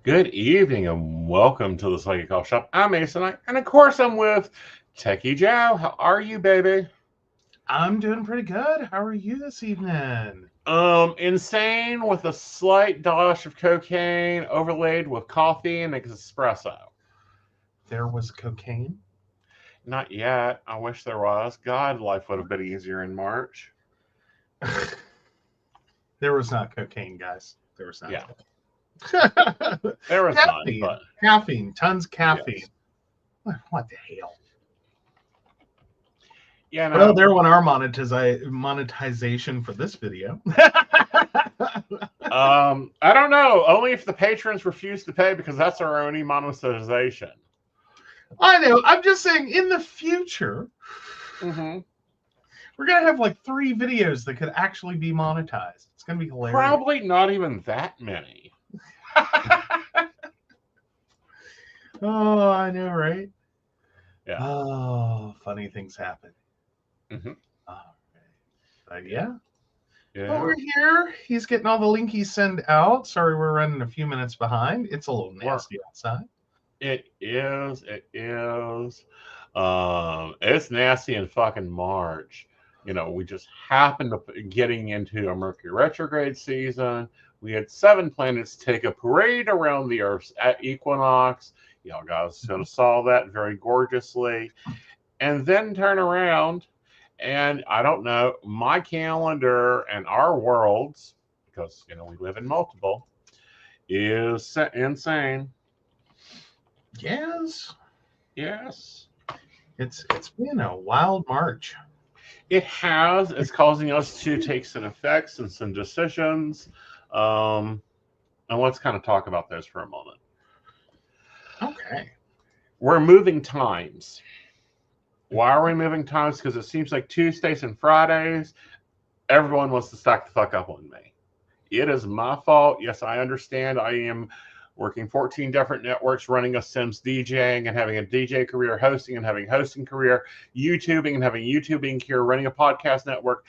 Good evening and welcome to the Psychic Coffee Shop. I'm Aeson Knight, and of course I'm with Techie Joe. How are you, baby? I'm doing pretty good. How are you this evening? Insane with a slight dash of cocaine overlaid with coffee and espresso. There was cocaine. Not yet. I wish there was. God, life would have been easier in March. There was not cocaine, guys. There was not. Yeah. There was none, Caffeine. but Caffeine. Tons of caffeine. yes. What the hell? Yeah, no. Well, there went our monetization for this video. I don't know. Only if the patrons refuse to pay, because that's our only monetization. I know. I'm just saying, in the future, Mm-hmm. we're gonna have like 3 videos that could actually be monetized. It's gonna be hilarious. Probably not even that many. Oh, I know, right? Yeah. Oh, funny things happen. Mm-hmm. But yeah. Yeah. Well, we're here. He's getting all the linkies sent out. Sorry, we're running a few minutes behind. It's a little nasty outside. It is. It is. It's nasty in fucking March. You know, we just happened to getting into a Mercury retrograde season. We had 7 planets take a parade around the Earth at equinox. Y'all guys sort of saw that very gorgeously. And then turn around, and I don't know, my calendar and our worlds, because, you know, we live in multiple, is insane. Yes. Yes. It's been a wild March. It has. It's causing us to take some effects and some decisions. And let's kind of talk about those for a moment. Okay. We're moving times. Why are we moving times? Because it seems like Tuesdays and Fridays, everyone wants to stack the fuck up on me. It is my fault. Yes, I understand. I am working 14 different networks, running a Sims DJing and having a DJ career, hosting and having hosting career, YouTubing and having YouTubing career, running a podcast network,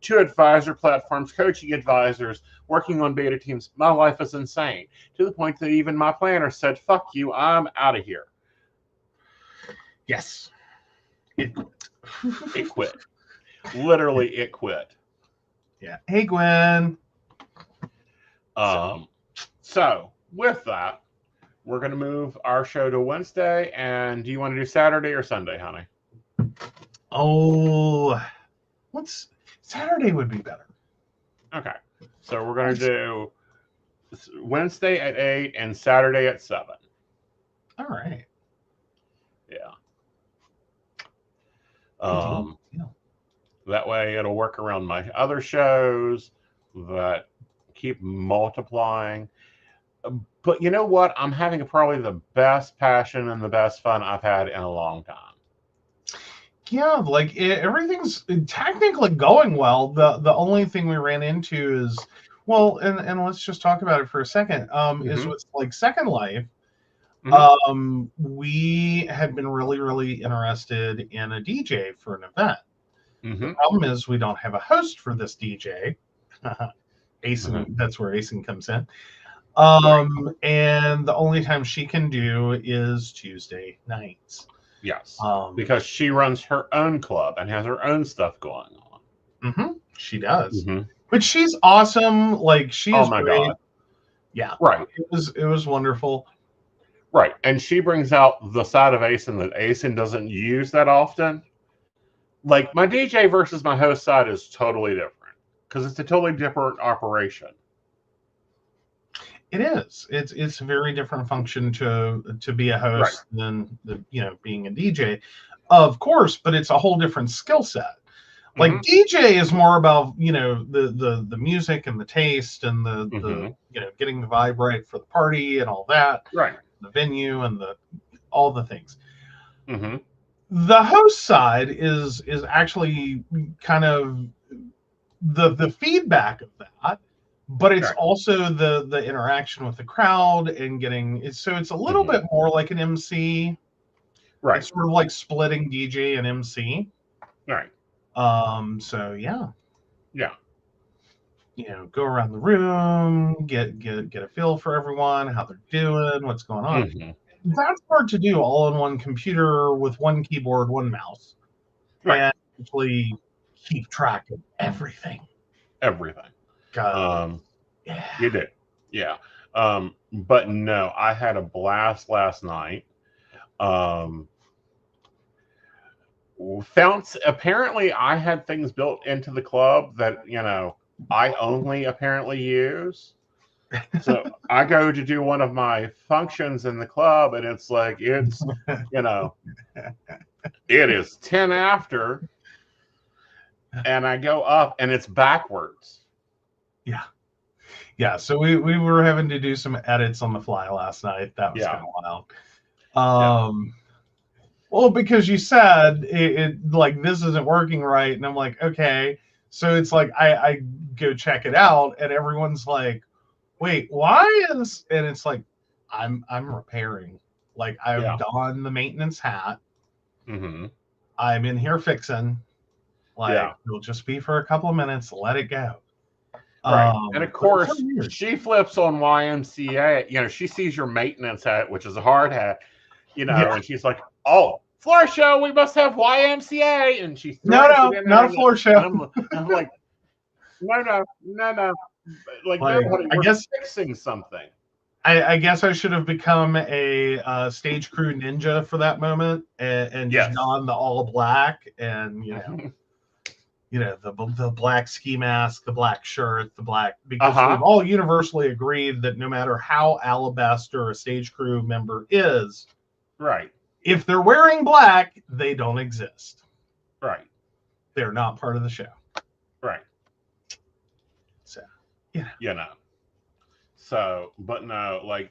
2 advisor platforms, coaching advisors, working on beta teams. My life is insane, to the point that even my planner said, fuck you, I'm out of here. Yes. It quit. It quit. Literally, it quit. Yeah. Hey, Gwen. So with that, we're going to move our show to Wednesday. And do you want to do Saturday or Sunday, honey? Oh, Saturday would be better. Okay. So we're going to do Wednesday at 8 and Saturday at 7. All right. Yeah. Yeah. That way it'll work around my other shows that keep multiplying. But you know what? I'm having probably the best passion and the best fun I've had in a long time. Yeah, like everything's technically going well. The only thing we ran into is, well, and let's just talk about it for a second. Is with like Second Life. We had been really interested in a DJ for an event. The problem is we don't have a host for this DJ. Aeson, that's where Aeson comes in. And the only time she can do is Tuesday nights. Yes, because she runs her own club and has her own stuff going on. She does, but she's awesome. Like she is my great. God. Yeah, right. It was wonderful. Right, and she brings out the side of Aeson that Aeson doesn't use that often. Like my DJ versus my host side is totally different because it's a totally different operation. It is. It's a very different function to be a host than being a DJ, of course. But it's a whole different skill set. Like DJ is more about the music and the taste and the getting the vibe right for the party and all that. Right. The venue and all the things. The host side is actually kind of the feedback of that. But it's also the interaction with the crowd and so it's a little bit more like an MC. Right. It's sort of like splitting DJ and MC. Right. So yeah. Yeah. go around the room, get a feel for everyone, how they're doing, what's going on. Mm-hmm. That's hard to do all on one computer with one keyboard, one mouse, Right. and actually keep track of everything. Everything. Yeah. You did. Yeah. But no, I had a blast last night. Apparently I had things built into the club that, I only apparently use. So I go to do one of my functions in the club, and it's like, it is 10 after, and I go up and it's backwards. Yeah. So we were having to do some edits on the fly last night. That was kind of wild. Well, because you said it like this isn't working right, and I'm like, okay. So it's like I go check it out, and everyone's like, wait, why is? And it's like, I'm repairing. Like I've donned the maintenance hat. Mm-hmm. I'm in here fixing. Like it'll just be for a couple of minutes. Let it go. Right. And of course, she flips on YMCA. She sees your maintenance hat, which is a hard hat. And she's like, "Oh, floor show, we must have YMCA." And she no, not a floor show. I'm like, no. Like I guess fixing something. I guess I should have become a stage crew ninja for that moment and just don the all black and the black ski mask, the black shirt, the black, because we've all universally agreed that no matter how alabaster a stage crew member is, right, if they're wearing black, they don't exist. Right. They're not part of the show. Right. So, So, but no,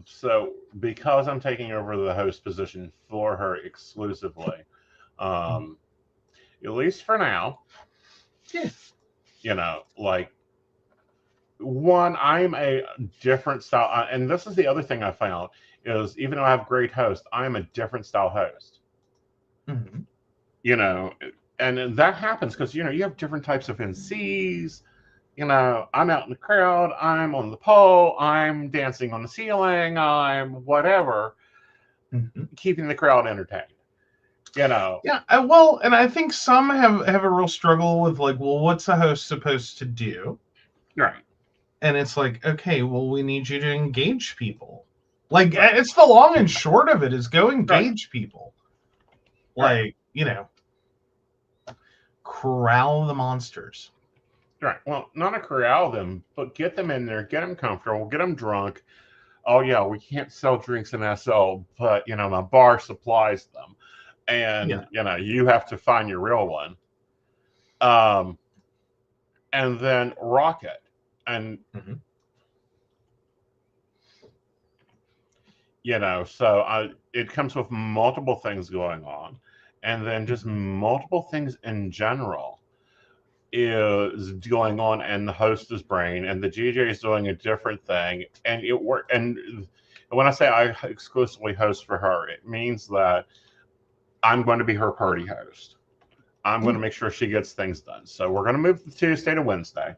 so because I'm taking over the host position for her exclusively, at least for now, one, I'm a different style, and this is the other thing I found is even though I have great hosts, I'm a different style host. Mm-hmm. And that happens because you have different types of NCs. I'm out in the crowd, I'm on the pole, I'm dancing on the ceiling, I'm whatever, keeping the crowd entertained. Yeah, well, and I think some have a real struggle with what's the host supposed to do? Right. And it's like, okay, well, we need you to engage people. It's the long and short of it is go engage people. Corral the monsters. Right. Well, not to corral them, but get them in there, get them comfortable, get them drunk. Oh, yeah, we can't sell drinks in SL, but, my bar supplies them. And, you have to find your real one. And then rock it. And, so it comes with multiple things going on. And then just multiple things in general is going on in the host's brain, and the DJ is doing a different thing. And it work. And when I say I exclusively host for her, it means that I'm going to be her party host. I'm going to make sure she gets things done. So we're going to move the Tuesday to Wednesday.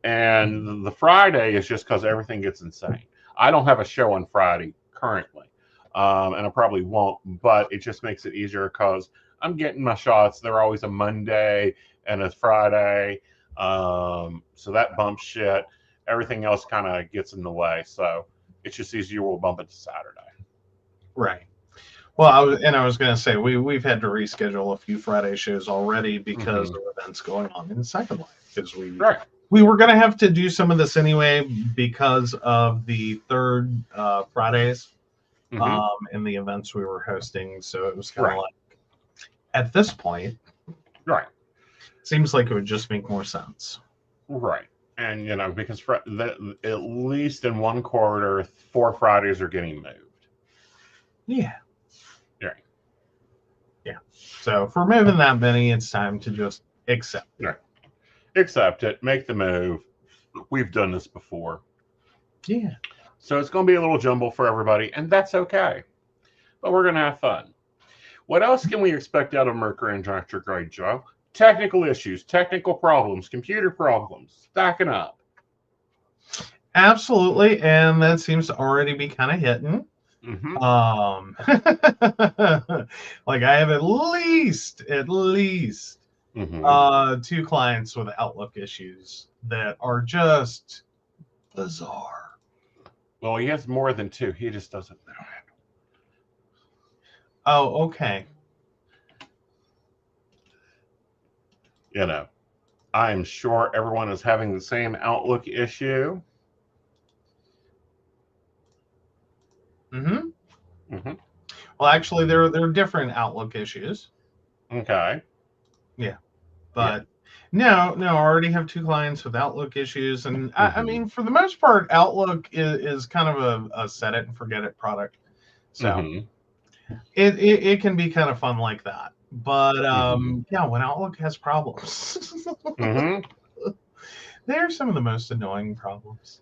And the Friday is just because everything gets insane. I don't have a show on Friday currently. And I probably won't, but it just makes it easier because I'm getting my shots. They're always a Monday and a Friday. So that bumps shit. Everything else kind of gets in the way. So it's just easier. We'll bump it to Saturday. Right. Well, I was going to say, we've had to reschedule a few Friday shows already because of events going on in Second Life. Because we were going to have to do some of this anyway because of the third Fridays in the events we were hosting. So it was kind of like, at this point, seems like it would just make more sense. Right. And, because at least in one quarter, 4 Fridays are getting moved. Yeah. Right. Yeah. So if we're moving that many, it's time to just accept it. Right. Accept it. Make the move. We've done this before. Yeah. So it's going to be a little jumble for everybody, and that's okay. But we're going to have fun. What else can we expect out of Mercury and Dr. Grey, Joe? technical issues, technical problems, computer problems stacking up. Absolutely, and that seems to already be kind of hitting. Mm-hmm. Like I have at least Mm-hmm. 2 clients with Outlook issues that are just bizarre. Well, he has more than 2. He just doesn't know it. Oh, okay. You know, I am sure everyone is having the same Outlook issue. Mm-hmm. Mm-hmm. Well, actually, there are different Outlook issues. Okay. Yeah, but no, I already have 2 clients with Outlook issues, and I mean, for the most part, Outlook is kind of a set it and forget it product. So it can be kind of fun like that. But yeah, when Outlook has problems, they're some of the most annoying problems.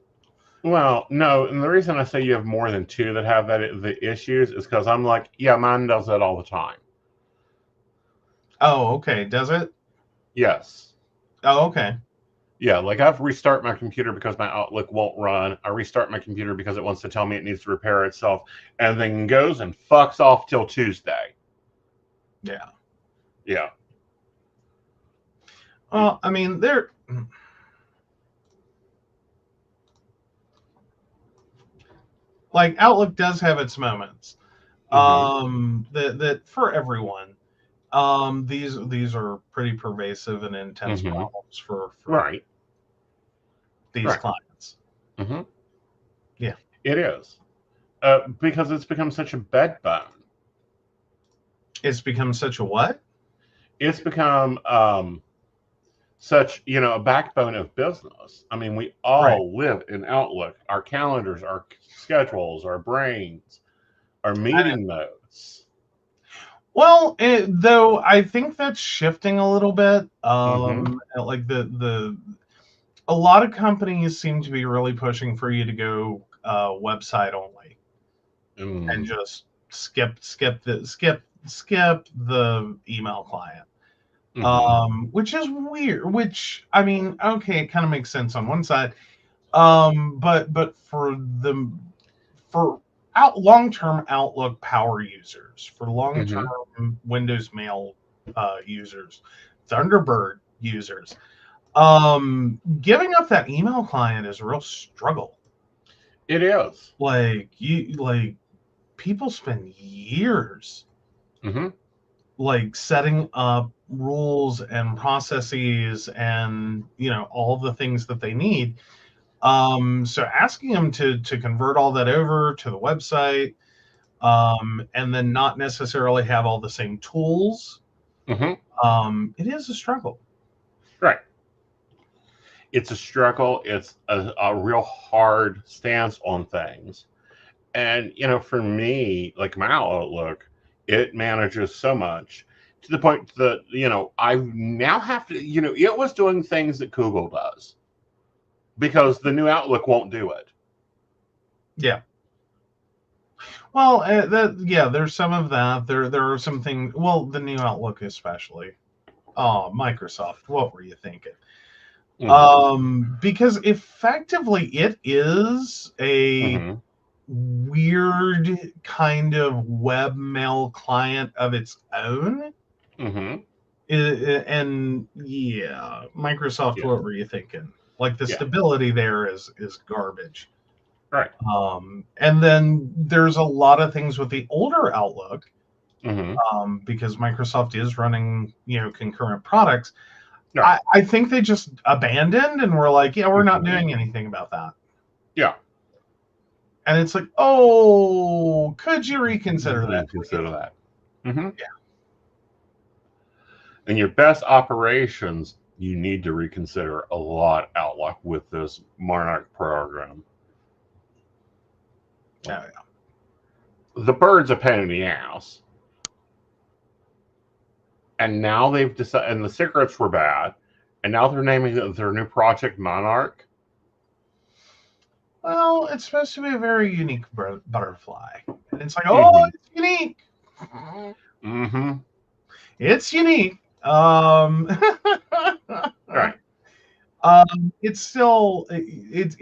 Well, no, and the reason I say you have more than 2 that have the issues is because I'm like, yeah, mine does that all the time. Oh, okay. Does it? Yes. Oh, okay. Yeah, like I've restarted my computer because my Outlook won't run. I restart my computer because it wants to tell me it needs to repair itself, and then goes and fucks off till Tuesday. Yeah. Yeah. Well, I mean, they're like Outlook does have its moments. That for everyone. These are pretty pervasive and intense problems for Right. these clients. Yeah. It is. Because it's become such a bed bone. It's become such a what? It's become such, a backbone of business. I mean, we all live in Outlook. Our calendars, our schedules, our brains, our meeting notes. Well, though I think that's shifting a little bit. Like a lot of companies seem to be really pushing for you to go website only, and just skip the email client. Which is weird. Which, I mean, okay, it kind of makes sense on one side, but for long-term Outlook power users, for long-term Windows Mail users, Thunderbird users, giving up that email client is a real struggle. It is. Like people spend years like setting up rules and processes and all the things that they need. So asking them to convert all that over to the website, and then not necessarily have all the same tools, it is a struggle. Right. It's a struggle. It's a real hard stance on things. And, for me, like my Outlook, it manages so much to the point that, I now have to, it was doing things that Google does because the new Outlook won't do it. Yeah. Well, there's some of that. There are some things. Well, the new Outlook especially. Oh, Microsoft, what were you thinking? Because effectively it is a weird kind of webmail client of its own. And yeah, Microsoft, what were you thinking? Like the stability there is garbage. Right. And then there's a lot of things with the older Outlook, because Microsoft is running, concurrent products. Right. I think they just abandoned and were like, yeah, we're not doing anything about that. Yeah. And it's like, oh, could you reconsider that? Consider that. Yeah. And your best operations, you need to reconsider a lot Outlook with this Monarch program. Oh, yeah. The bird's a pain in the ass. And now they've decided, and the cigarettes were bad, and now they're naming their new project Monarch. Well, it's supposed to be a very unique butterfly. And it's like, oh, it's unique. It's unique. Right. It's still it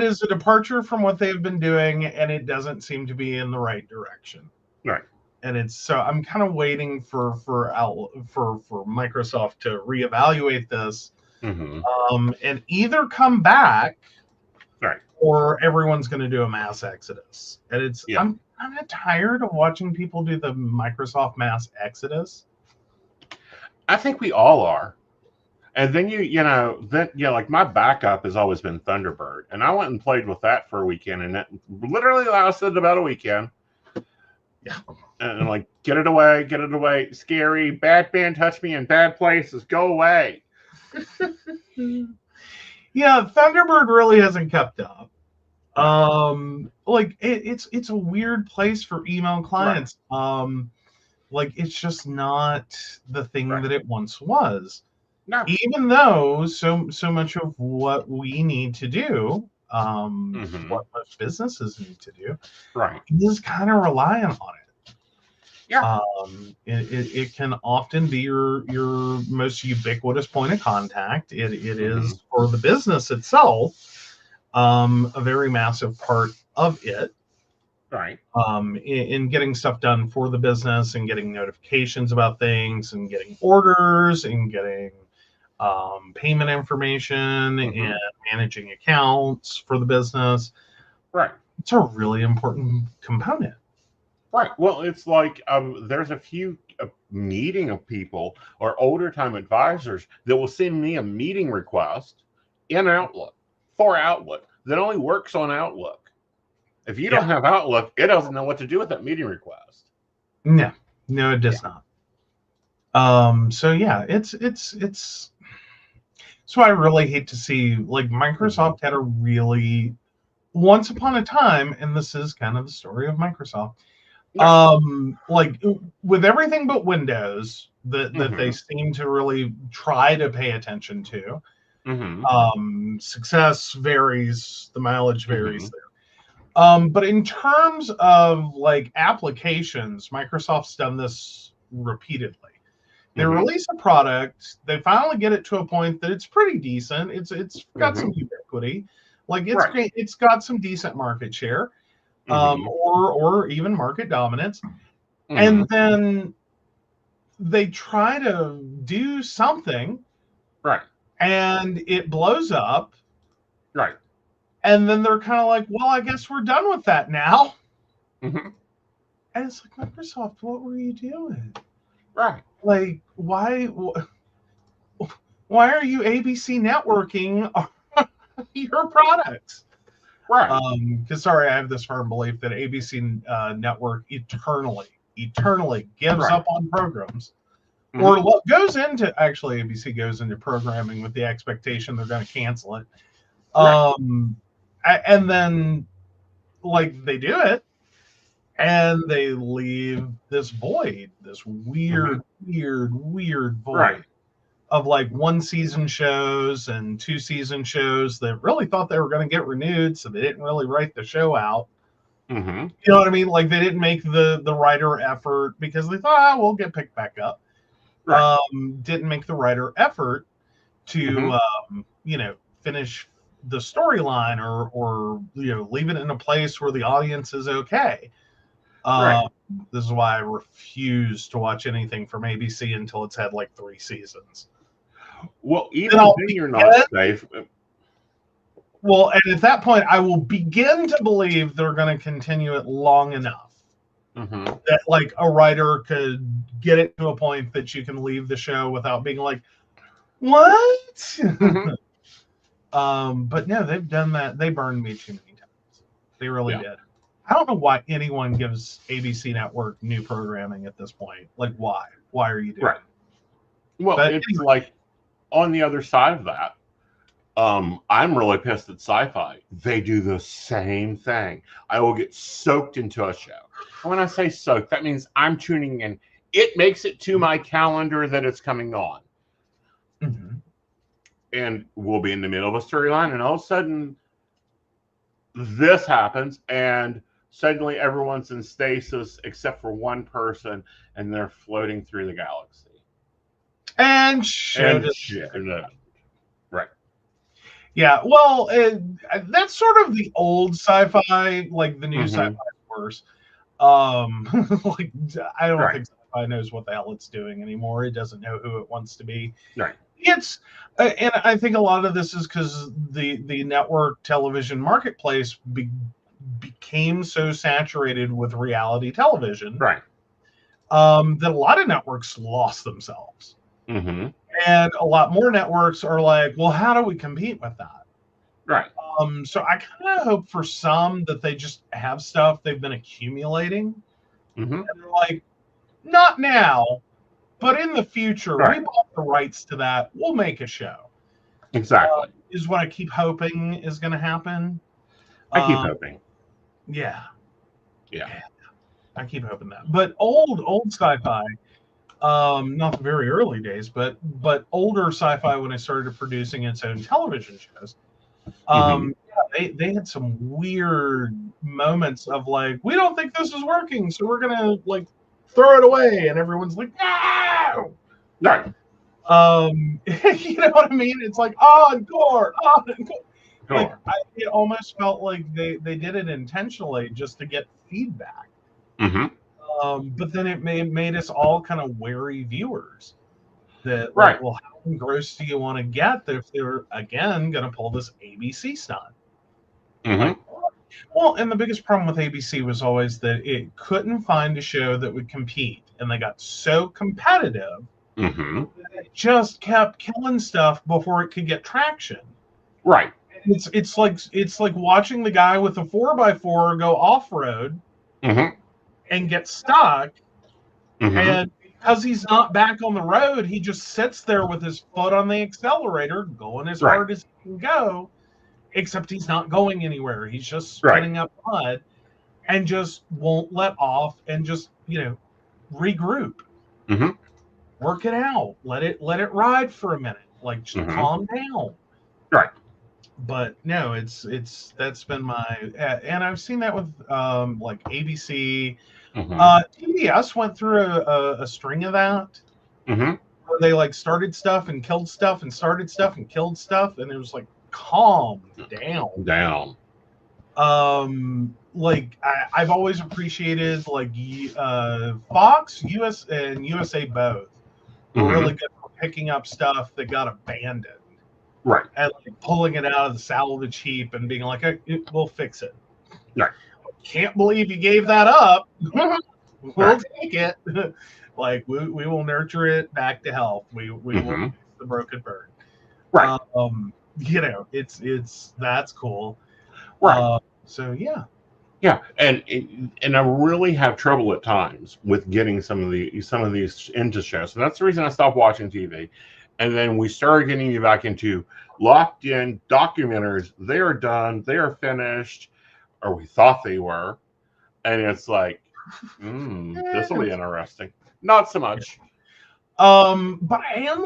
is a departure from what they've been doing, and it doesn't seem to be in the right direction. Right. And it's so I'm kind of waiting for Microsoft to reevaluate this, and either come back, Right. or everyone's going to do a mass exodus. And it's I'm kind of tired of watching people do the Microsoft mass exodus. I think we all are. And then like my backup has always been Thunderbird, and I went and played with that for a weekend, and it literally lasted about a weekend. Yeah. And like, get it away, scary, bad man touch me in bad places, go away. Yeah, Thunderbird really hasn't kept up. Like it's a weird place for email clients. Right. Like it's just not the thing that it once was. No. Even though so much of what we need to do, what most businesses need to do, right, is kind of reliant on it. Yeah. It can often be your most ubiquitous point of contact. It is for the business itself, a very massive part of it. Right. In getting stuff done for the business and getting notifications about things and getting orders and getting payment information and managing accounts for the business. Right. It's a really important component. Right. Well, it's like there's a few meeting of people or older time advisors that will send me a meeting request in Outlook for Outlook that only works on Outlook. If you don't have Outlook, it doesn't know what to do with that meeting request. No, it does not. So yeah, it's. So I really hate to see, like, Microsoft had a really, once upon a time, and this is kind of the story of Microsoft, like with everything but Windows that they seem to really try to pay attention to. Success varies, the mileage varies there. But in terms of like applications, Microsoft's done this repeatedly. They release a product, they finally get it to a point that it's pretty decent. It's got some ubiquity, like it's great. It's got some decent market share, or even market dominance, and then they try to do something, right, and it blows up, right, and then they're kind of like, well, I guess we're done with that now. And it's like, Microsoft, what were you doing? Right. Like, why are you ABC networking your products? Right. Because sorry, I have this firm belief that ABC network eternally gives up on programs, or what goes into ABC goes into programming with the expectation they're going to cancel it, and then like they do it. And they leave this void, this weird void of like 1-season shows and 2-season shows that really thought they were going to get renewed, so they didn't really write the show out. You know what I mean? Like they didn't make the writer effort because they thought, we'll get picked back up. Didn't make the writer effort to finish the storyline or leave it in a place where the audience is okay. This is why I refuse to watch anything from ABC until it's had like 3 seasons. Well, even then you're not safe. Well, and at that point, I will begin to believe they're going to continue it long enough that like a writer could get it to a point that you can leave the show without being like, what? But no, they've done that. They burned me too many times. They really did. I don't know why anyone gives ABC Network new programming at this point. Like, why? Why are you doing it? Well, but it's anyway. Like on the other side of that, I'm really pissed at Sci-Fi. They do the same thing. I will get soaked into a show. And when I say soaked, that means I'm tuning in. It makes it to my calendar that it's coming on. And we'll be in the middle of a storyline, and all of a sudden, this happens, and suddenly everyone's in stasis except for one person, and they're floating through the galaxy. And showed And it. no. Right. Yeah, well, that's sort of the old sci-fi, like the new sci-fi worse. Like I don't think sci-fi knows what the hell it's doing anymore. It doesn't know who it wants to be. Right. It's and I think a lot of this is because the network television marketplace became so saturated with reality television, Right. that a lot of networks lost themselves. Mm-hmm. And a lot more networks are like, well, how do we compete with that? Right. So I kind of hope for some that they just have stuff they've been accumulating. Mm-hmm. And they're like, not now, but in the future, we bought the rights to that. We'll make a show. Exactly. Is what I keep hoping is going to happen. I keep hoping. Yeah. Yeah. I keep hoping that. But old sci-fi, not the very early days, but older sci-fi when I started producing its own television shows. They had some weird moments of like, we don't think this is working, so we're gonna like throw it away, and everyone's like, no. Right. You know what I mean? It's like encore. Like it almost felt like they did it intentionally just to get feedback. But then it made us all kind of wary viewers. That like, well, how engrossed do you want to get if they're again going to pull this ABC stunt? Like, well, and the biggest problem with ABC was always that it couldn't find a show that would compete, and they got so competitive that it just kept killing stuff before it could get traction. Right. It's like watching the guy with a 4x4 go off road and get stuck, and because he's not back on the road, he just sits there with his foot on the accelerator, going as hard as he can go, except he's not going anywhere. He's just spinning up mud and just won't let off and just, regroup. Work it out. Let it ride for a minute. Like, just calm down. Right. But no, that's been my, and I've seen that with like ABC. TBS went through a string of that. Where they like started stuff and killed stuff and started stuff and killed stuff, and it was like, calm down. Like I've always appreciated like Fox, US and USA both were really good for picking up stuff that got abandoned. Right. And like pulling it out of the salvage heap and being like, we'll fix it. Right. Can't believe you gave that up. We'll take it. Like we will nurture it back to health. We will fix the broken bird. Right. It's that's cool. Right. So yeah. Yeah, and I really have trouble at times with getting some of these into shows. So that's the reason I stopped watching TV. And then we started getting you back into locked in documentaries. They are done. They are finished, or we thought they were. And it's like, this will be interesting. Not so much. But I am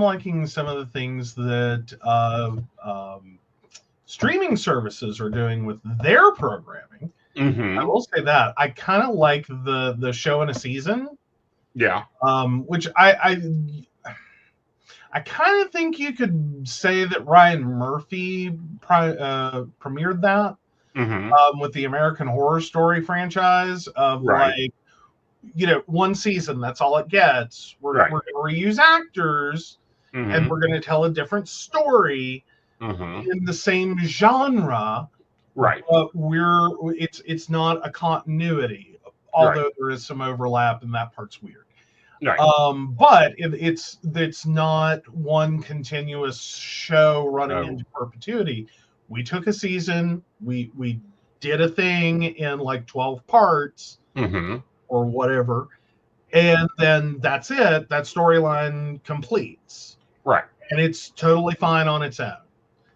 liking some of the things that streaming services are doing with their programming. I will say that I kind of like the show in a season. Yeah. Which I kind of think you could say that Ryan Murphy premiered that with the American Horror Story franchise of like, one season, that's all it gets. We're going to reuse actors and we're going to tell a different story in the same genre. Right. But it's not a continuity, although there is some overlap and that part's weird. Right. But it's not one continuous show running into perpetuity. We took a season, we did a thing in like 12 parts or whatever, and then that's it. That storyline completes. Right. And it's totally fine on its own.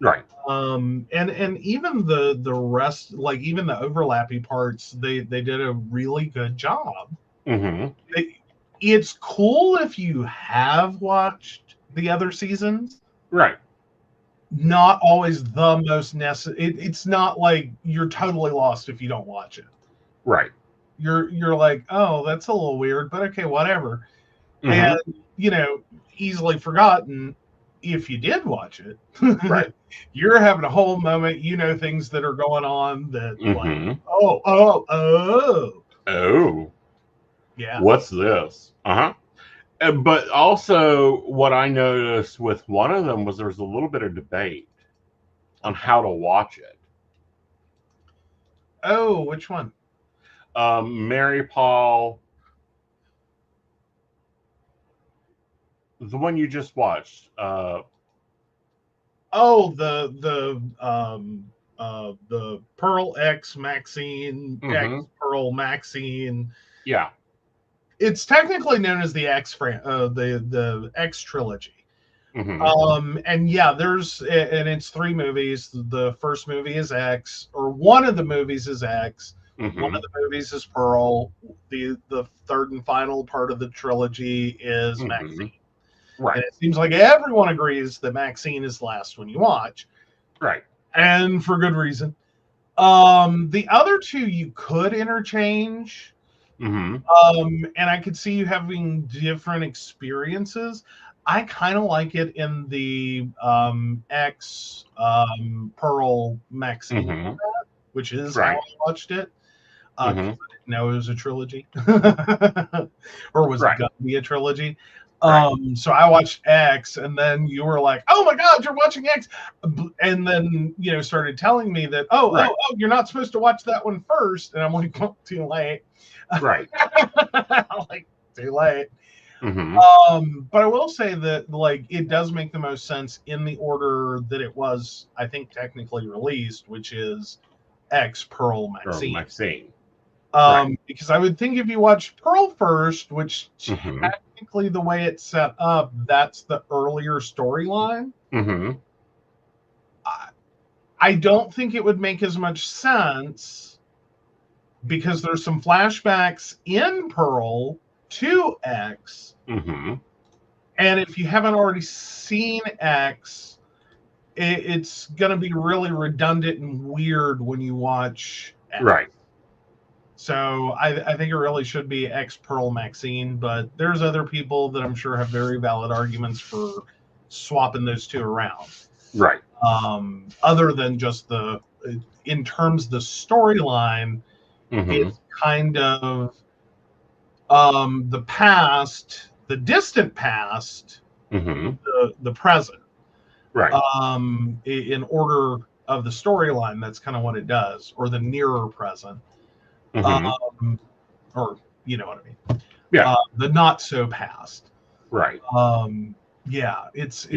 Right. And even the rest, like even the overlappy parts, they did a really good job. It's cool if you have watched the other seasons. Right. Not always the most necessary. It's not like you're totally lost if you don't watch it. Right. You're like, oh, that's a little weird, but okay, whatever. And easily forgotten if you did watch it. Right. You're having a whole moment. You know things that are going on that like, oh, yeah. What's this? But also, what I noticed with one of them was there was a little bit of debate on how to watch it. Oh, which one? Mary Paul, the one you just watched. The Pearl X Maxine, X Pearl Maxine. Yeah. It's technically known as the the X trilogy. And yeah, and it's 3 movies. The first movie is X, or one of the movies is X. One of the movies is Pearl. The third and final part of the trilogy is Maxine. Right. And it seems like everyone agrees that Maxine is the last one you watch. Right. And for good reason. The other 2 you could interchange. And I could see you having different experiences. I kind of like it in the X Pearl Maxine, which is how I watched it. I didn't know it was a trilogy, or was it going to be a trilogy? So I watched X, and then you were like, "Oh my God, you're watching X," and then started telling me that, oh, you're not supposed to watch that one first, and I'm like, well, too late. Right. Like, too late. But I will say that like it does make the most sense in the order that it was, I think, technically released, which is X Pearl Maxine. Because I would think if you watch Pearl first, which technically the way it's set up, that's the earlier storyline. I don't think it would make as much sense because there's some flashbacks in Pearl to X. And if you haven't already seen X, it's going to be really redundant and weird when you watch X. Right. So I think it really should be X Pearl Maxine, but there's other people that I'm sure have very valid arguments for swapping those 2 around. Right. Other than just in terms of the storyline, it's kind of the past, the distant past, the present. Right. In order of the storyline, that's kind of what it does, or the nearer present. Or you know what I mean? Yeah. The not so past. Right. Yeah, it's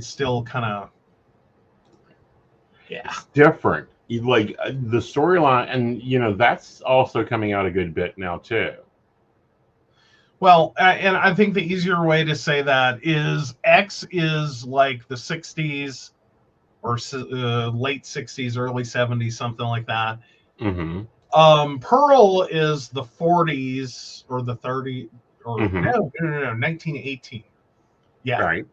still kind of it's different. Like the storyline, and that's also coming out a good bit now too. Well, and I think the easier way to say that is X is like the 60s or late 60s, early 70s, something like that. Pearl is the 40s or the 30s, or no, 1918. Yeah. Right.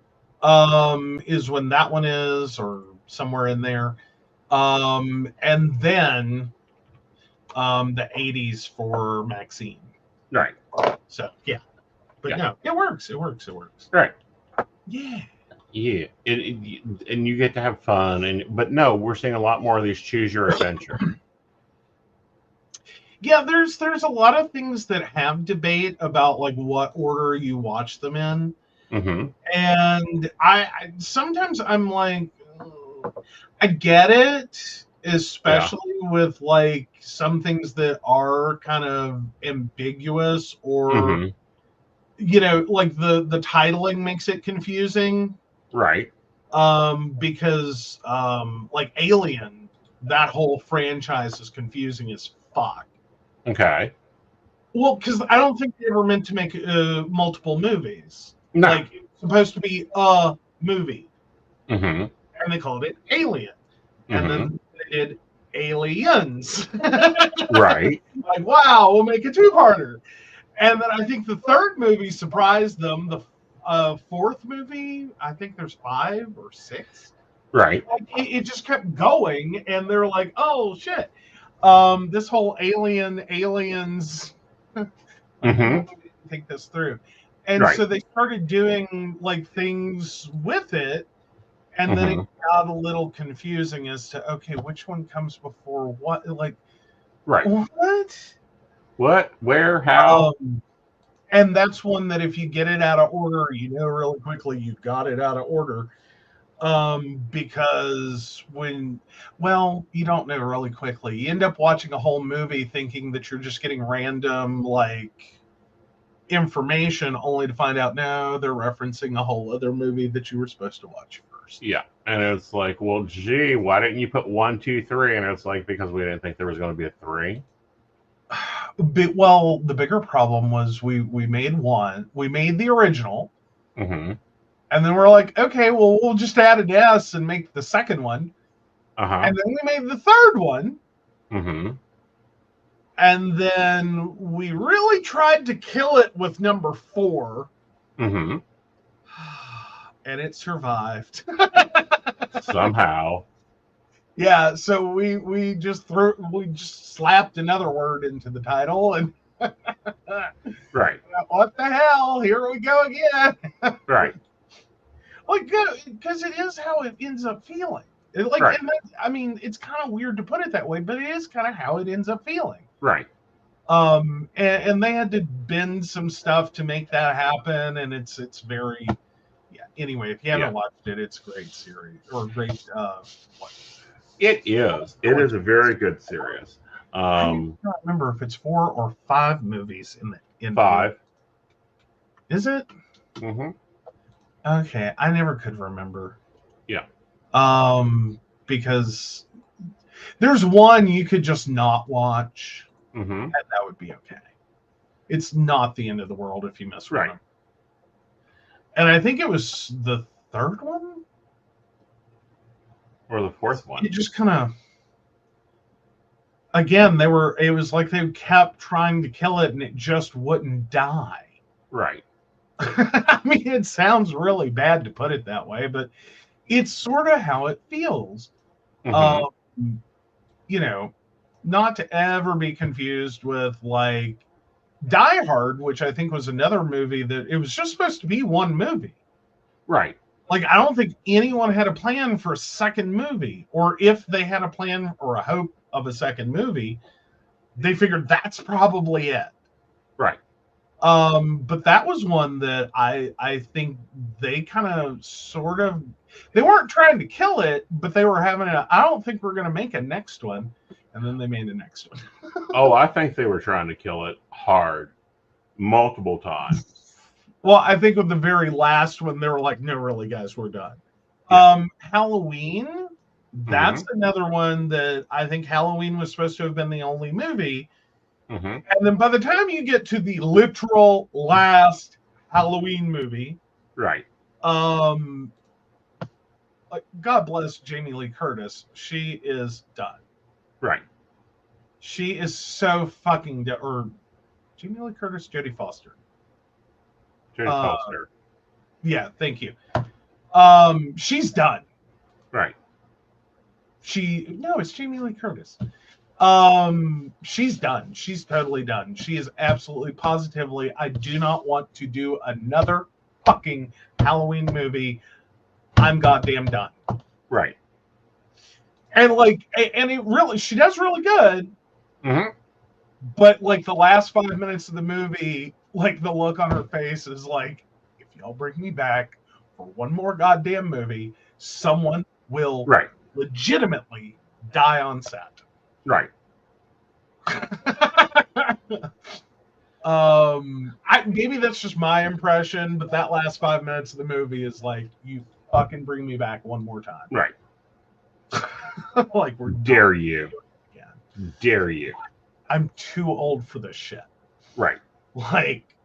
Is when that one is, or somewhere in there. And then the 80s for Maxine. Right. So yeah. But no, it works. Right. Yeah. Yeah. And you get to have fun, but no, we're seeing a lot more of these choose your adventure. Yeah, there's a lot of things that have debate about like what order you watch them in. And I sometimes I'm like, I get it, especially with like some things that are kind of ambiguous, or like the titling makes it confusing. Right. Because like Alien, that whole franchise is confusing as fuck. Okay. Well, because I don't think they ever meant to make multiple movies. No. Like, it's supposed to be a movie. And they called it Alien. And then they did Aliens. Right. Like, wow, we'll make a 2-parter. And then I think the 3rd movie surprised them. The 4th movie, I think there's 5 or 6. Right. Like, it just kept going, and they're like, oh, shit. This whole aliens think this through. And so they started doing like things with it, and then it got a little confusing as to, okay, which one comes before what? Like, what, where, how? And that's one that if you get it out of order, you know really quickly you got it out of order. Because you don't know really quickly. You end up watching a whole movie thinking that you're just getting random, like, information, only to find out, no, they're referencing a whole other movie that you were supposed to watch first. Yeah. And it's like, well, gee, why didn't you put 1, 2, 3? And it's like, because we didn't think there was going to be a 3. Well, the bigger problem was we made the original. And then we're like, okay, well, we'll just add an S and make the second one. And then we made the third one. And then we really tried to kill it with number 4. And it survived. Somehow. Yeah, so we just slapped another word into the title and what the hell? Here we go again. Like, because it is how it ends up feeling. It's kind of weird to put it that way, but it is kind of how it ends up feeling. And they had to bend some stuff to make that happen, and it's very, anyway, if you haven't watched it, it's a great series, or great, It is a very good series. I don't remember if it's 4 or 5 movies in 5. Is it? Okay, I never could remember. Yeah. Because there's one you could just not watch, and that would be okay. It's not the end of the world if you miss one. And I think it was the third one? Or the fourth one. It just kind of... Again, it was like they kept trying to kill it, and it just wouldn't die. I mean, it sounds really bad to put it that way, but it's sort of how it feels. Not to ever be confused with, like, Die Hard, which I think was another movie that it was just supposed to be one movie. Like, I don't think anyone had a plan for a second movie, or if they had a plan or a hope of a second movie, they figured that's probably it. But that was one that I think they kind of sort of, they weren't trying to kill it, but they were having I don't think we're going to make a next one. And then they made the next one. Oh, I think they were trying to kill it hard, multiple times. Well, I think with the very last one, they were like, no, really, guys, we're done. Halloween, that's another one that I think Halloween was supposed to have been the only movie. And then by the time you get to the literal last Halloween movie, right? Like, God bless Jamie Lee Curtis, she is done. Right. She is so fucking or Jamie Lee Curtis, Jodie Foster. Jodie Foster. Yeah, thank you. She's done. Right. It's Jamie Lee Curtis. She's done. She's totally done. She is absolutely positively, I do not want to do another fucking Halloween movie. I'm goddamn done. Right. And it really, she does really good. But like the last 5 minutes of the movie, like the look on her face is like, if y'all bring me back for one more goddamn movie, someone will legitimately die on set. Right. Maybe that's just my impression, but that last 5 minutes of the movie is like, you fucking bring me back one more time. Right. Like, dare you. Dare you. I'm too old for this shit. Right. Like,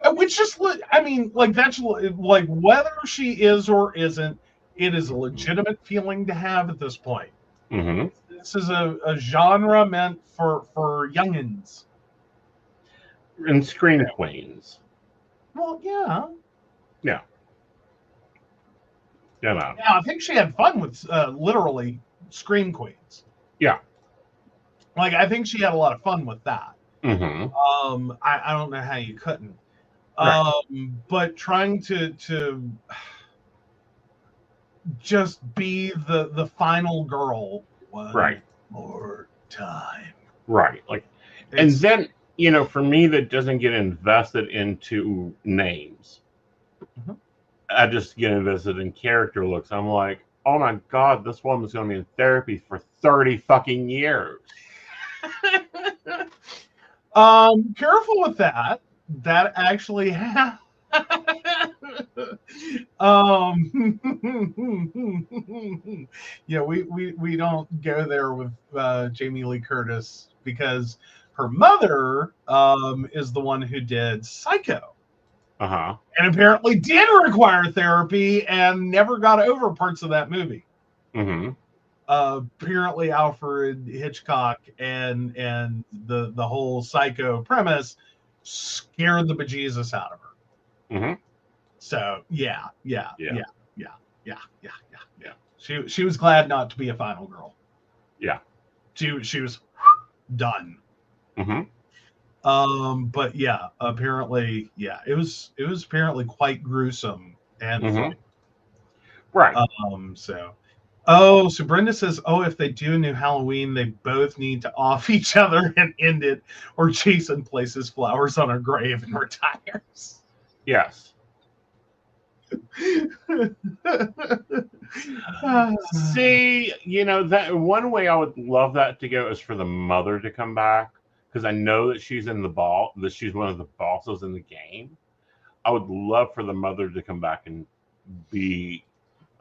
which just, I mean, like, that's like, whether she is or isn't, it is a legitimate feeling to have at this point. This is a genre meant for youngins. And screen queens. Well, yeah. Yeah. Yeah, I think she had fun with literally scream queens. Yeah. Like, I think she had a lot of fun with that. I don't know how you couldn't. But trying to just be the final girl. One more time. Right. Like, and then, for me, that doesn't get invested into names. Mm-hmm. I just get invested in character looks. I'm like, oh my God, this woman's going to be in therapy for 30 fucking years. Careful with that. That actually we don't go there with Jamie Lee Curtis because her mother is the one who did Psycho. Uh-huh. And apparently did require therapy and never got over parts of that movie. Mm-hmm. Apparently Alfred Hitchcock and the whole Psycho premise scared the bejesus out of her. Mm-hmm. So yeah. She was glad not to be a final girl. Yeah. She was done. Mm-hmm. But yeah, apparently, it was apparently quite gruesome and funny. Right. So Brenda says, if they do a new Halloween, they both need to off each other and end it, or Jason places flowers on her grave and retires. Yes. See, that one way I would love that to go is for the mother to come back, because I know that she's that she's one of the bosses in the game. I would love for the mother to come back and be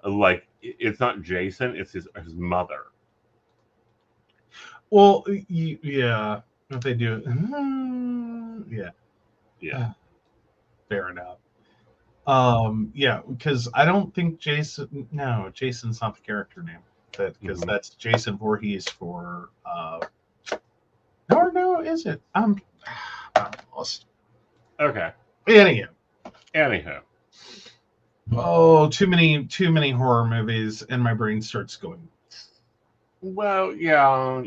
like, it's not Jason, it's his mother. Well, yeah, if they do it, yeah, fair enough. Because I don't think Jason's not the character name, because that's Jason Voorhees for no, is it? I'm lost. Okay. Anyhow. Too many horror movies, and my brain starts going. Well, yeah,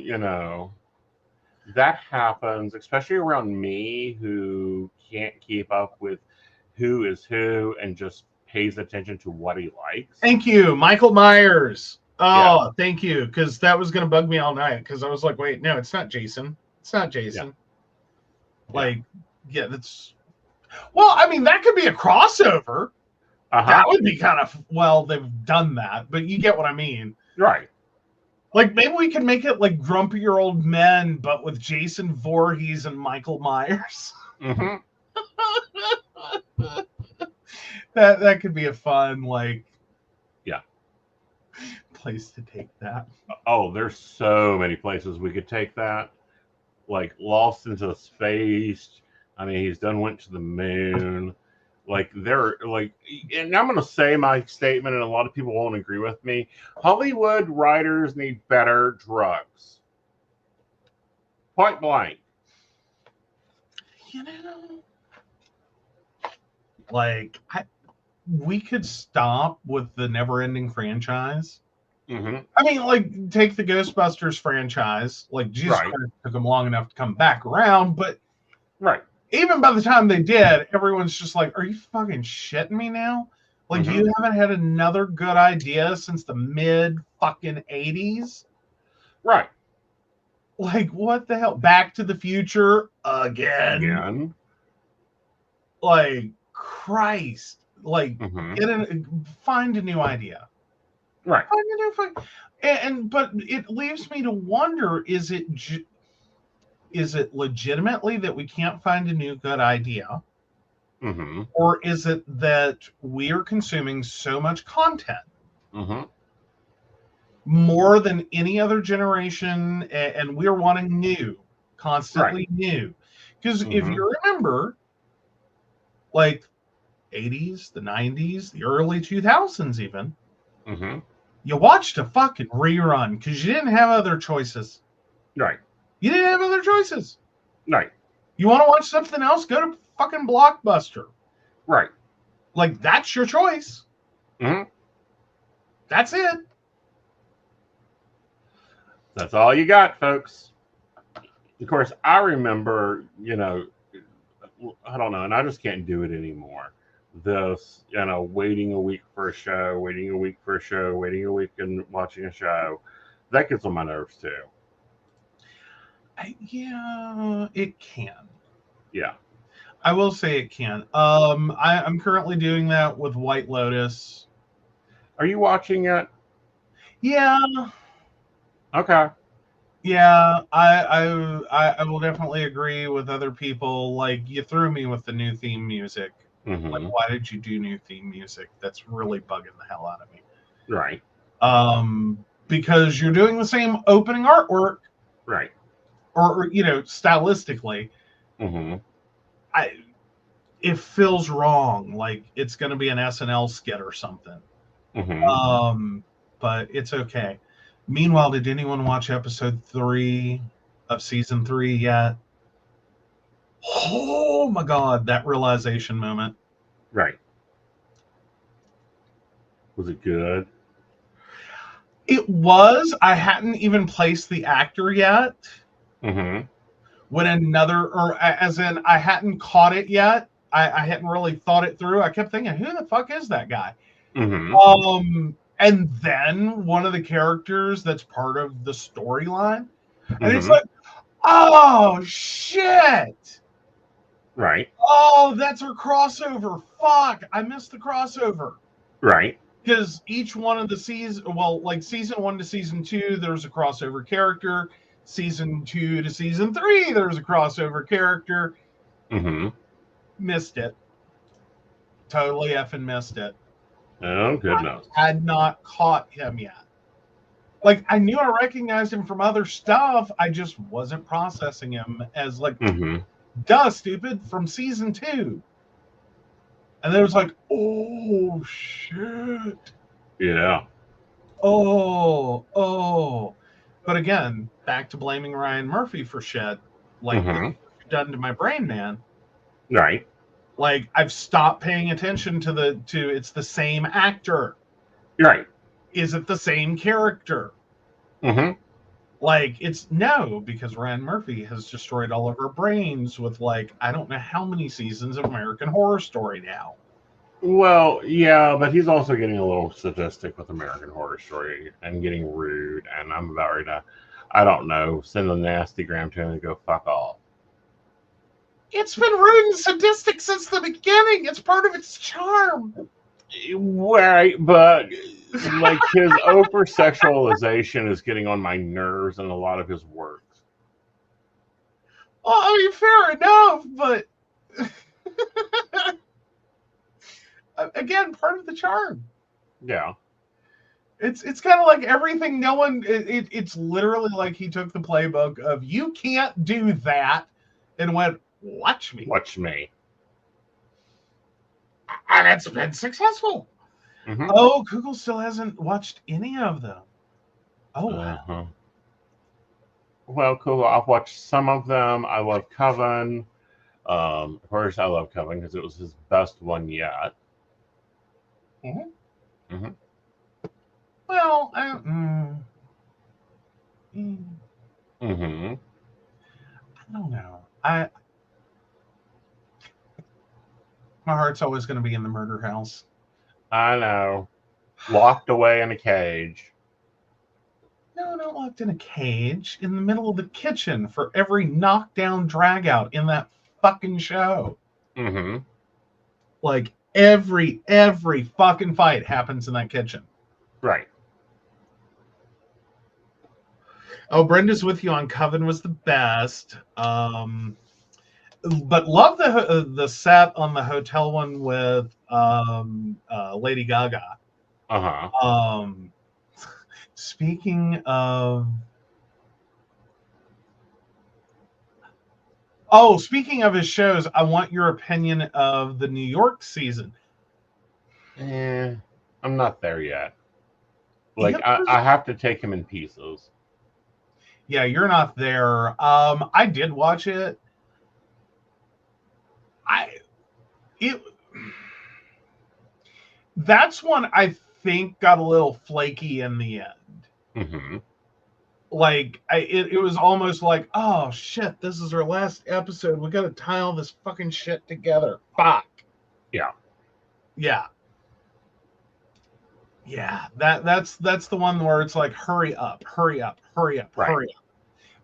that happens, especially around me, who can't keep up with who is who and just pays attention to what he likes. Thank you, Michael Myers. Thank you, because that was going to bug me all night, because I was like, wait, no, it's not Jason. It's not Jason. Yeah. That's... Well, I mean, that could be a crossover. Uh-huh. That would be kind of... Well, they've done that, but you get what I mean. Right. Like, maybe we can make it like Grumpier Old Men, but with Jason Voorhees and Michael Myers. Mm-hmm. That could be a fun, place to take that. Oh, there's so many places we could take that. Like Lost into Space. I mean, went to the moon. And I'm going to say my statement, and a lot of people won't agree with me. Hollywood writers need better drugs. Point blank. We could stop with the never-ending franchise. Mm-hmm. I mean, take the Ghostbusters franchise. Jesus Christ, took them long enough to come back around, but even by the time they did, everyone's just like, are you fucking shitting me now? You haven't had another good idea since the mid-fucking 80s? Right. What the hell? Back to the Future again? Christ. Find a new idea. Right. But it leaves me to wonder, is it legitimately that we can't find a new good idea? Mm-hmm. Or is it that we are consuming so much content more than any other generation, and we're wanting new, constantly new? Because if you remember, 80s, the 90s, the early 2000s even, you watched a fucking rerun because you didn't have other choices. Right. You didn't have other choices. Right. You want to watch something else? Go to fucking Blockbuster. Right. That's your choice. Mm-hmm. That's it. That's all you got, folks. Of course, I remember, I don't know, and I just can't do it anymore. This, waiting a week for a show, waiting a week for a show, waiting a week and watching a show, that gets on my nerves too. Yeah, it can. Yeah. I will say it can. I'm currently doing that with White Lotus. Are you watching it? Yeah. Okay. Yeah, I will definitely agree with other people. Like, you threw me with the new theme music. Mm-hmm. Like, why did you do new theme music? That's really bugging the hell out of me. Right. Because you're doing the same opening artwork. Right. Or stylistically. Mm-hmm. It feels wrong. Like it's going to be an SNL skit or something. Mm-hmm. But it's okay. Meanwhile, did anyone watch episode 3 of season 3 yet? Oh my God, that realization moment. Right. Was it good? It was. I hadn't even placed the actor yet. Mm-hmm. When as in, I hadn't caught it yet. I hadn't really thought it through. I kept thinking, who the fuck is that guy? Mm-hmm. And then one of the characters that's part of the storyline, and Mm-hmm. it's like, oh shit! Right. Oh, that's her crossover. Fuck, I missed the crossover. Right. Because each one of the seasons, like season 1 to season 2, there's a crossover character. Season 2 to season 3, there's a crossover character. Mm-hmm. Missed it. Totally effing missed it. Oh, goodness. I had not caught him yet. Like, I knew I recognized him from other stuff. I just wasn't processing him as, like, duh, stupid, from season 2. And then it was like, oh, shit. Yeah. Oh. But again, back to blaming Ryan Murphy for shit. Like, done to my brain, man. Right. Like, I've stopped paying attention to it's the same actor. Right. Is it the same character? Mm-hmm. Like, it's no, because Ryan Murphy has destroyed all of our brains with, like, I don't know how many seasons of American Horror Story now. Well, yeah, but he's also getting a little sadistic with American Horror Story and getting rude, and I'm about ready to, I don't know, send a nasty gram to him and go fuck off. It's been rude and sadistic since the beginning. It's part of its charm. Right, but like his over-sexualization is getting on my nerves in a lot of his works. Well, I mean, fair enough, but again, part of the charm. Yeah. It's kind of like everything. It's literally like he took the playbook of you can't do that and went, watch me. Watch me. And it's been successful. Mm-hmm. Oh, Google still hasn't watched any of them. Oh, wow. Well, cool. I've watched some of them. I love Coven. Of course, I love Coven because it was his best one yet. Mm-hmm. Mm-hmm. Well, Mm-hmm. I don't know. My heart's always going to be in the murder house. I know. Locked away in a cage. No, not locked in a cage. In the middle of the kitchen for every knockdown drag out in that fucking show. Mm-hmm. Like, every fucking fight happens in that kitchen. Right. Oh, Brenda's with you on Coven was the best. But love the set on the hotel one with Lady Gaga. Speaking of his shows, I want your opinion of the New York season. I'm not there yet. Like, I have to take him in pieces. Yeah, you're not there. I did watch it. That's one I think got a little flaky in the end. Mm-hmm. Like it was almost like, oh shit, this is our last episode. We got to tie all this fucking shit together. Fuck. Yeah. Yeah. Yeah. That's the one where it's like, hurry up, hurry up, hurry up, Right. hurry up.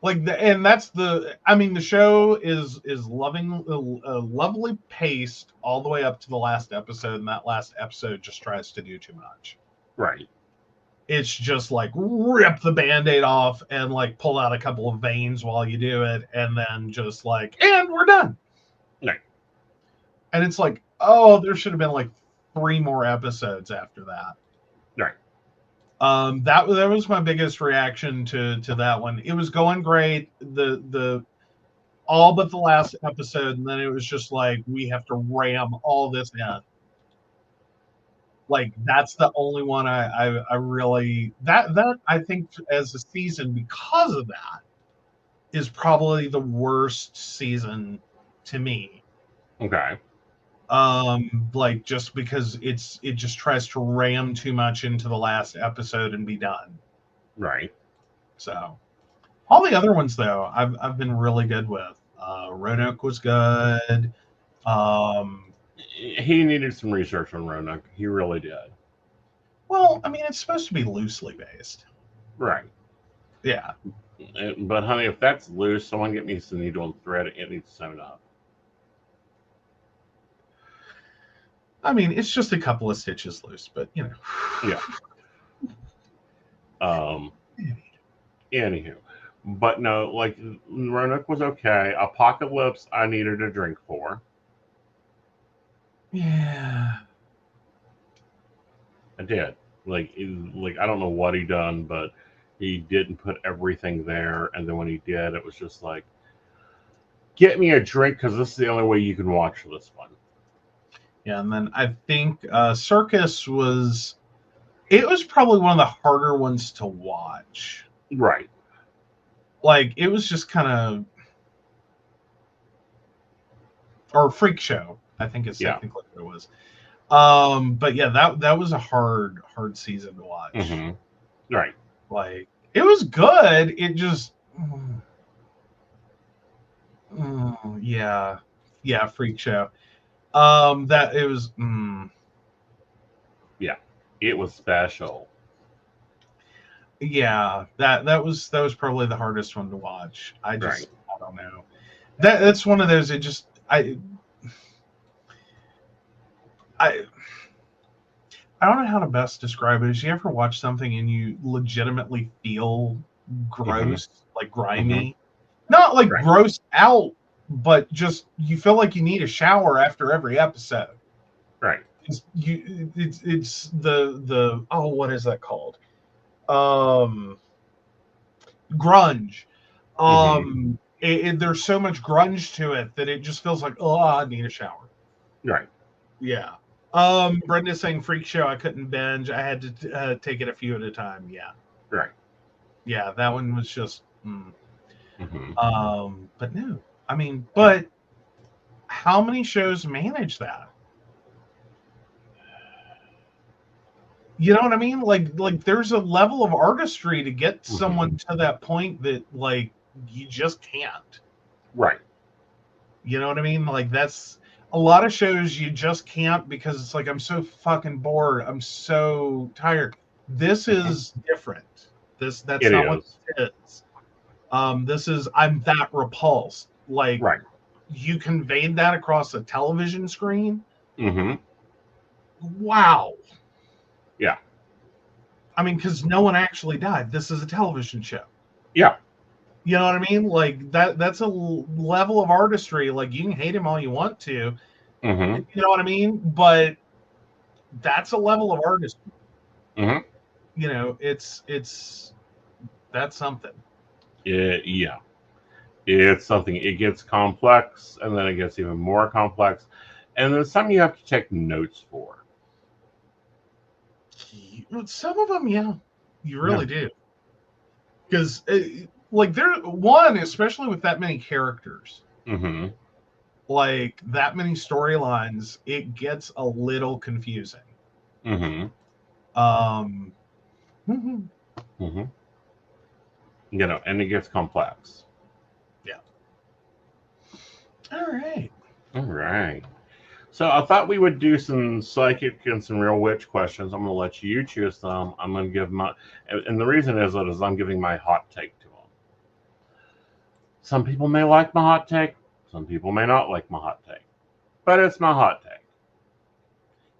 Like and that's the. I mean, the show is lovely paced all the way up to the last episode, and that last episode just tries to do too much. Right. It's just like rip the Band-Aid off and like pull out a couple of veins while you do it, and then just like, and we're done. Right. And it's like, oh, there should have been like 3 more episodes after that. Right. That was my biggest reaction to that one. It was going great, the all but the last episode, and then it was just like, we have to ram all this in. Like, that's the only one I really that I think as a season, because of that, is probably the worst season to me. Okay. Like, just because it just tries to ram too much into the last episode and be done. Right. So all the other ones though, I've been really good with. Roanoke was good. He needed some research on Roanoke. He really did. Well, I mean, it's supposed to be loosely based. Right. Yeah. But honey, if that's loose, someone get me some needle and thread. It needs sewn up. I mean, it's just a couple of stitches loose, but you know. Yeah. Anywho, but no, like Roanoke was okay. Apocalypse, I needed a drink for. Yeah. I did. Like I don't know what he done, but he didn't put everything there. And then when he did, it was just like, get me a drink because this is the only way you can watch this one. Yeah, and then I think Circus was probably one of the harder ones to watch. Right. Like, it was just kind of, or Freak Show, I think it's technically what it was. But yeah, that was a hard season to watch. Mm-hmm. Right. Like, it was good. It just, yeah, Freak Show. That it was. Yeah, it was special. Yeah, that was probably the hardest one to watch. I don't know. That's one of those. It just I don't know how to best describe it. Is you ever watch something and you legitimately feel gross, like grimy, not like gross out, but just you feel like you need a shower after every episode. Right. It's the what is that called? Grunge. There's so much grunge to it that it just feels like, oh, I need a shower. Right. Yeah. Brenda's saying Freak Show I couldn't binge. I had to take it a few at a time. Yeah. Right. Yeah, that one was just. But no, I mean, but how many shows manage that? You know what I mean? Like there's a level of artistry to get someone to that point that like you just can't. Right. You know what I mean? Like that's a lot of shows you just can't because it's like, I'm so fucking bored. I'm so tired. This is different. That's not what it is. This is, I'm that repulsed. Like, you conveyed that across a television screen. Wow. Yeah. I mean, because no one actually died. This is a television show. Yeah. You know what I mean? Like that's a level of artistry. Like, you can hate him all you want to. You know what I mean? But that's a level of artistry. You know, it's that's something. Yeah. It's something. It gets complex, and then it gets even more complex, and then something you have to take notes for. Some of them, yeah, you really do. Because, like, there one, especially with that many characters, like that many storylines, it gets a little confusing. And it gets complex. Yeah. All right. All right. So I thought we would do some psychic and some real witch questions. I'm going to let you choose them. I'm going to give and the reason is I'm giving my hot take to them. Some people may like my hot take. Some people may not like my hot take. But it's my hot take.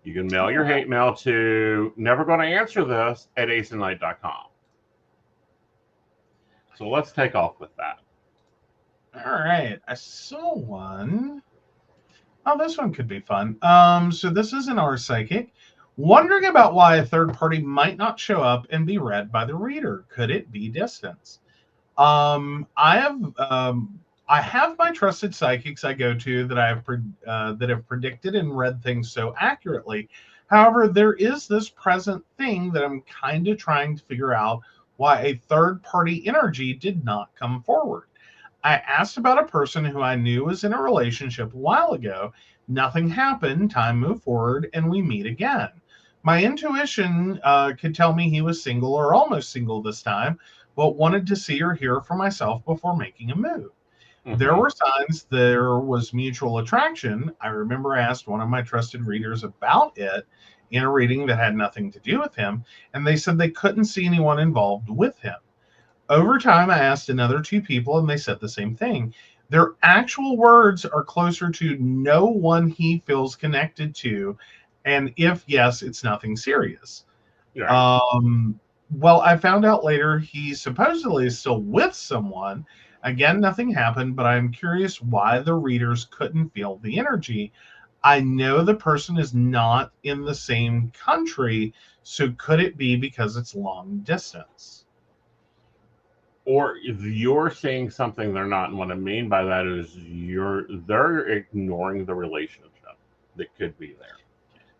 You can mail your hate mail to nevergonnaanswerthis@aesonknight.com. So let's take off with that. All right. I saw one. Oh, this one could be fun. So this is an R psychic. Wondering about why a third party might not show up and be read by the reader. Could it be distance? I have my trusted psychics I go to that that have predicted and read things so accurately. However, there is this present thing that I'm kind of trying to figure out why a third party energy did not come forward. I asked about a person who I knew was in a relationship a while ago. Nothing happened. Time moved forward, and we meet again. My intuition could tell me he was single or almost single this time, but wanted to see or hear for myself before making a move. Mm-hmm. There were signs there was mutual attraction. I remember I asked one of my trusted readers about it in a reading that had nothing to do with him, and they said they couldn't see anyone involved with him. Over time, I asked another two people, and they said the same thing. Their actual words are closer to no one he feels connected to, and if yes, it's nothing serious. Yeah. Well, I found out later he supposedly is still with someone. Again, nothing happened, but I'm curious why the readers couldn't feel the energy. I know the person is not in the same country, so could it be because it's long distance? Or if you're saying something they're not, and what I mean by that is they're ignoring the relationship that could be there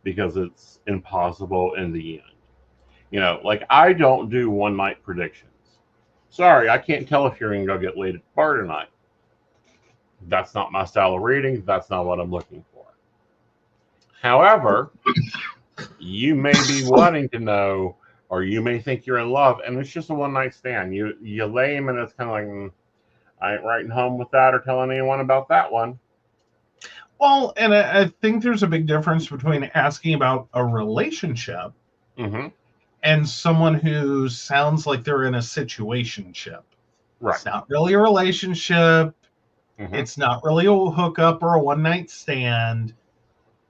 because it's impossible in the end. Like I don't do one night predictions. Sorry, I can't tell if you're gonna go get laid at the bar tonight. That's not my style of reading. That's not what I'm looking for. However, you may be wanting to know, or you may think you're in love, and it's just a one-night stand. You lame, and it's kind of like, I ain't writing home with that or telling anyone about that one. Well, and I think there's a big difference between asking about a relationship and someone who sounds like they're in a situationship. Right. It's not really a relationship. It's not really a hookup or a one-night stand.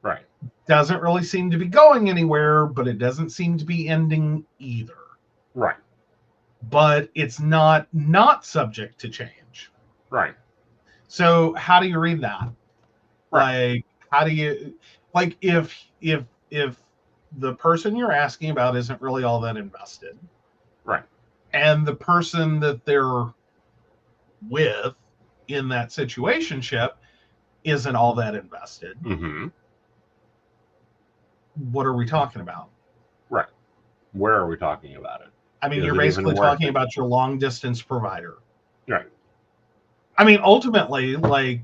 Right. Doesn't really seem to be going anywhere, but it doesn't seem to be ending either. Right. But it's not subject to change. Right. So how do you read that? Right. Like, how do you, like, if the person you're asking about isn't really all that invested. Right. And the person that they're with in that situationship isn't all that invested. What are we talking about? Right. Where are we talking about it? I mean, you're basically talking about your long distance provider. Right. I mean, ultimately, like,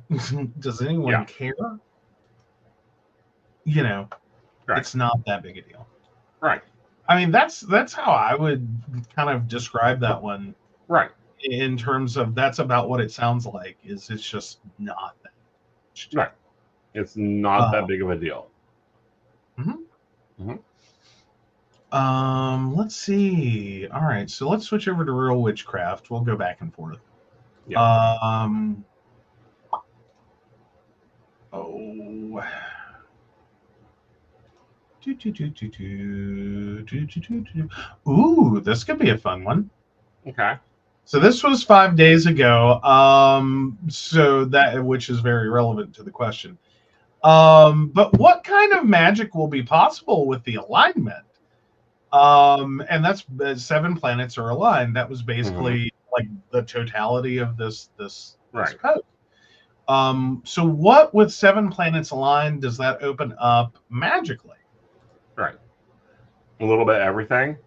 does anyone care? Right. It's not that big a deal. Right. I mean, that's how I would kind of describe that one. Right. In terms of that's about what it sounds like, is it's just not that. Right. It's not that big of a deal. Let's see. All right, so let's switch over to real witchcraft. We'll go back and forth. Yeah. Ooh, this could be a fun one. Okay. So this was 5 days ago. So that, which is very relevant to the question. But what kind of magic will be possible with the alignment? And that's 7 planets are aligned. That was basically like the totality of this right. post. So what with 7 planets aligned does that open up magically? Right. A little bit of everything.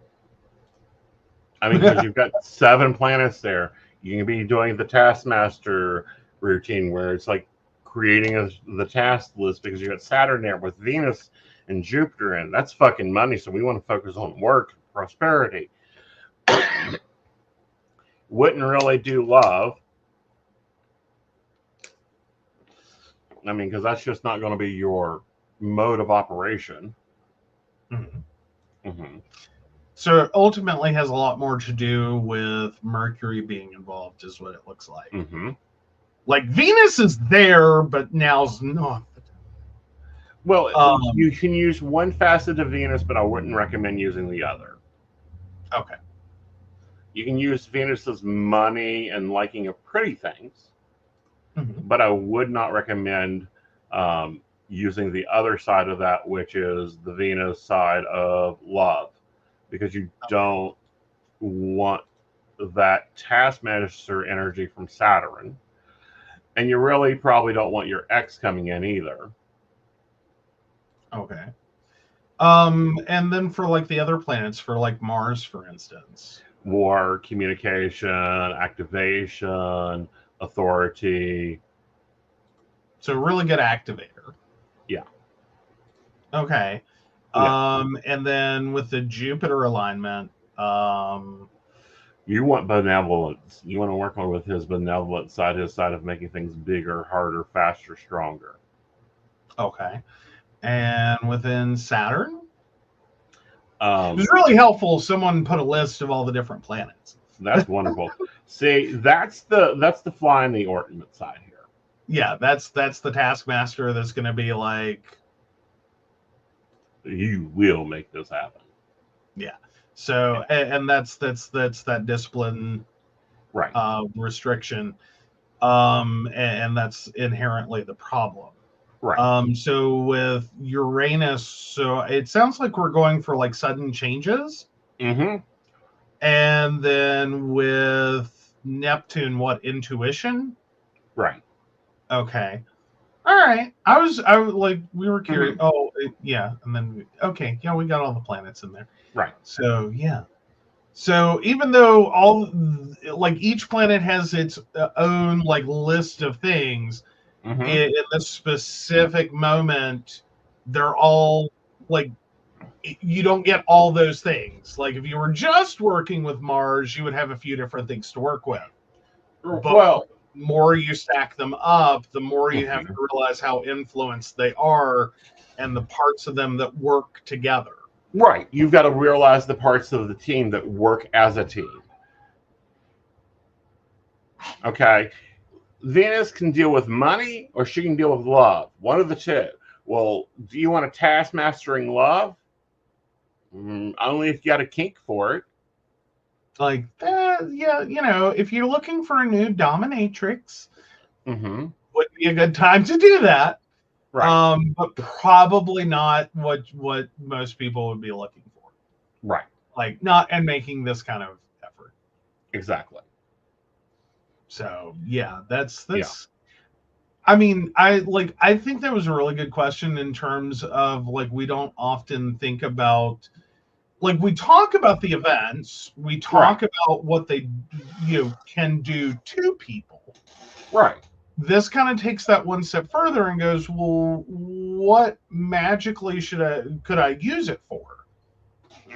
I mean, because you've got 7 planets there. You can be doing the Taskmaster routine where it's like creating the task list because you got Saturn there with Venus and Jupiter in. That's fucking money. So we want to focus on work, prosperity. wouldn't really do love. I mean, because that's just not going to be your mode of operation. Mm-hmm. Mm-hmm. So it ultimately has a lot more to do with Mercury being involved, is what it looks like. Mm-hmm. Like Venus is there, but now's not. Well, you can use one facet of Venus, but I wouldn't recommend using the other. Okay. You can use Venus's money and liking of pretty things, but I would not recommend using the other side of that, which is the Venus side of love, because you don't want that taskmaster energy from Saturn, and you really probably don't want your ex coming in either. Okay. And then for like the other planets, for like Mars, for instance, war, communication, activation, authority. So really good activator. Yeah. Okay. Yeah. And then with the Jupiter alignment, you want benevolence. You want to work on with his benevolent side, his side of making things bigger, harder, faster, stronger. Okay. And within Saturn, it was really helpful if someone put a list of all the different planets. That's wonderful. See, that's the fly in the ornament side here. Yeah, that's the taskmaster that's going to be like, you will make this happen. Yeah. So, and that's that discipline, right? Restriction, and that's inherently the problem. Right. So with Uranus, so it sounds like we're going for like sudden changes. Mm-hmm. And then with Neptune, what, intuition? Right. Okay. All right. I was like, we were curious. Mm-hmm. Oh, yeah. And then, okay. Yeah, we got all the planets in there. Right. So, yeah. So even though all, like each planet has its own like list of things, in the specific moment, they're all like, you don't get all those things. Like if you were just working with Mars, you would have a few different things to work with. But the more you stack them up, the more you have to realize how influenced they are and the parts of them that work together. Right. You've got to realize the parts of the team that work as a team. Okay. Venus can deal with money or she can deal with love. One of the two. Well, do you want a taskmastering love? Only if you got a kink for it. Like, yeah, you know, if you're looking for a new dominatrix, would be a good time to do that. Right. But probably not what most people would be looking for. Right. Like not and making this kind of effort. Exactly. So yeah, that's yeah. I mean, I think that was a really good question in terms of like we don't often think about, like we talk about the events, we talk about what they can do to people. Right. This kind of takes that one step further and goes, well, what magically could I use it for?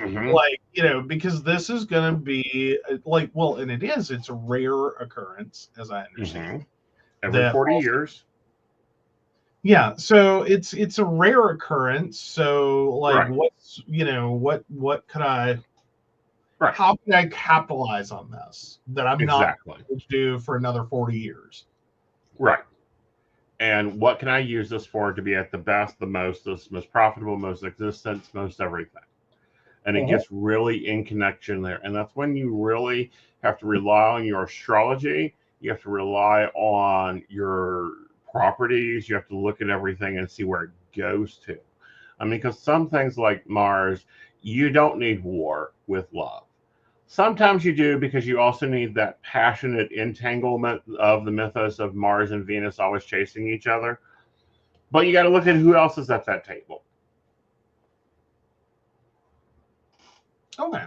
Like, because this is going to be like, well, and it's a rare occurrence, as I understand. Every 40 years. Yeah, so it's a rare occurrence. So like, what's what could I? Right. How can I capitalize on this that I'm not going to do for another 40 years? Right. And what can I use this for to be at the best, the most profitable, most existence, most everything? And it gets really in connection there. And that's when you really have to rely on your astrology. You have to rely on your properties. You have to look at everything and see where it goes to. I mean, because some things like Mars, you don't need war with love. Sometimes you do, because you also need that passionate entanglement of the mythos of Mars and Venus always chasing each other. But you got to look at who else is at that table. Okay.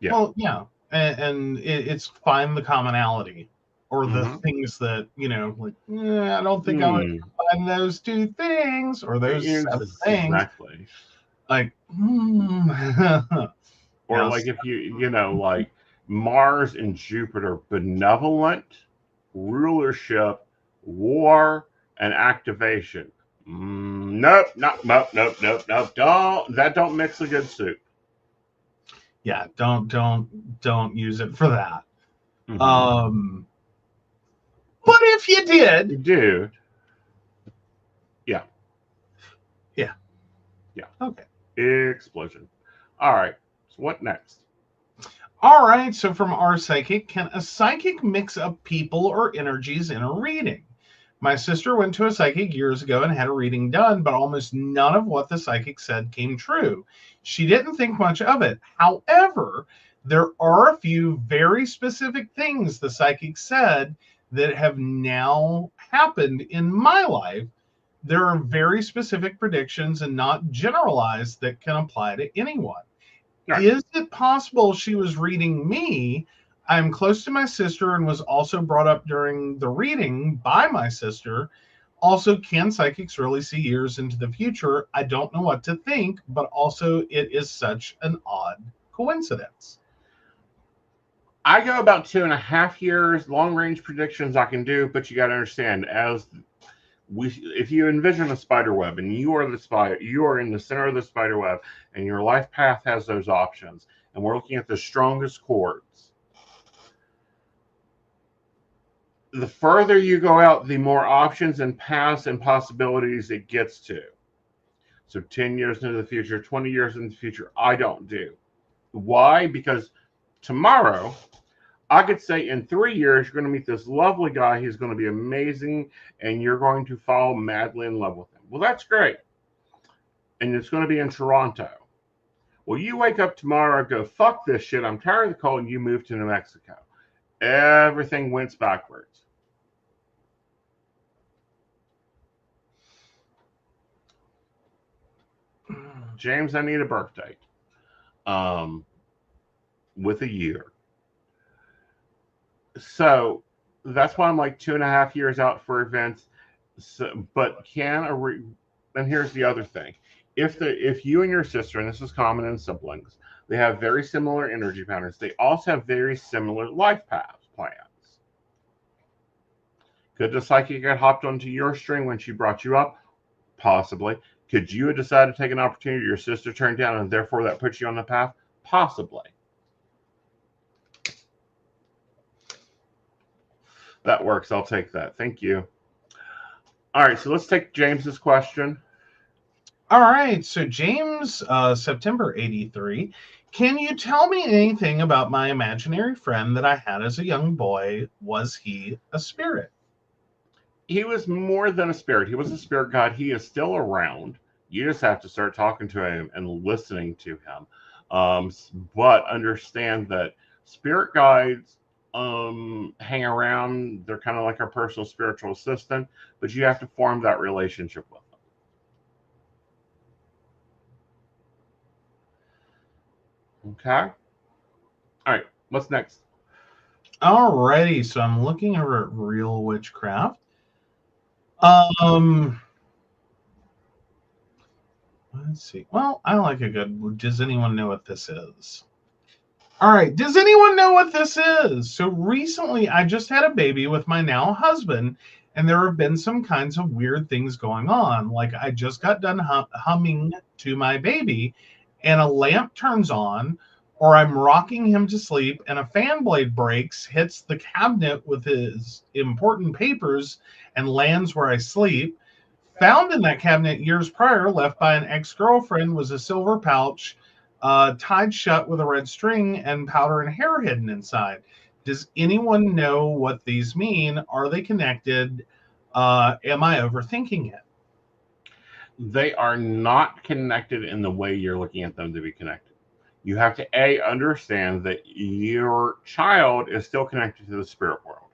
Yeah. Well, yeah. And it's find the commonality or the things that, like, I don't think I would find those two things or those seven things. Exactly. Like, or like if you like Mars and Jupiter, benevolent, rulership, war, and activation. Nope, nope. Don't mix a good soup. Yeah, don't use it for that. Mm-hmm. But if you did, dude, yeah. Okay. Explosion. All right. So what next? All right. So from our psychic, can a psychic mix up people or energies in a reading? My sister went to a psychic years ago and had a reading done, but almost none of what the psychic said came true. She didn't think much of it. However, there are a few very specific things the psychic said that have now happened in my life. There are very specific predictions and not generalized that can apply to anyone. Right. Is it possible she was reading me? I'm close to my sister and was also brought up during the reading by my sister. Also, can psychics really see years into the future? I don't know what to think, but also it is such an odd coincidence. I go about 2.5 years. Long range predictions I can do, but you got to understand, if you envision a spider web and you are the spider, you are in the center of the spider web, and your life path has those options, and we're looking at the strongest chords. The further you go out, the more options and paths and possibilities it gets to. So 10 years into the future, 20 years into the future, I don't do. Why? Because tomorrow, I could say in 3 years, you're going to meet this lovely guy. He's going to be amazing, and you're going to fall madly in love with him. Well, that's great. And it's going to be in Toronto. Well, you wake up tomorrow and go, fuck this shit. I'm tired of the cold, and you move to New Mexico. Everything went backwards. James, I need a birth date. With a year. So that's why I'm like 2.5 years out for events. So, but and here's the other thing: if you and your sister, and this is common in siblings, they have very similar energy patterns. They also have very similar life path plans. Could the psychic have hopped onto your string when she brought you up? Possibly. Could you have decided to take an opportunity your sister turned down, and therefore that puts you on the path? Possibly. That works. I'll take that. Thank you. All right, so let's take James's question. All right, so James, September 83. Can you tell me anything about my imaginary friend that I had as a young boy? Was he a spirit? He was more than a spirit. He was a spirit god. He is still around. You just have to start talking to him and listening to him. But understand that spirit guides hang around. They're kind of like our personal spiritual assistant, but you have to form that relationship with them. Okay. All right. What's next? Alrighty, so I'm looking over at Real Witchcraft. Let's see. Well, I like a good. Does anyone know what this is? All right. Does anyone know what this is? So recently, I just had a baby with my now husband, and there have been some kinds of weird things going on. Like I just got done humming to my baby, and a lamp turns on, or I'm rocking him to sleep, and a fan blade breaks, hits the cabinet with his important papers, and lands where I sleep. Found in that cabinet years prior, left by an ex-girlfriend, was a silver pouch tied shut with a red string and powder and hair hidden inside. Does anyone know what these mean? Are they connected? Am I overthinking it? They are not connected in the way you're looking at them to be connected. You have to understand that your child is still connected to the spirit world.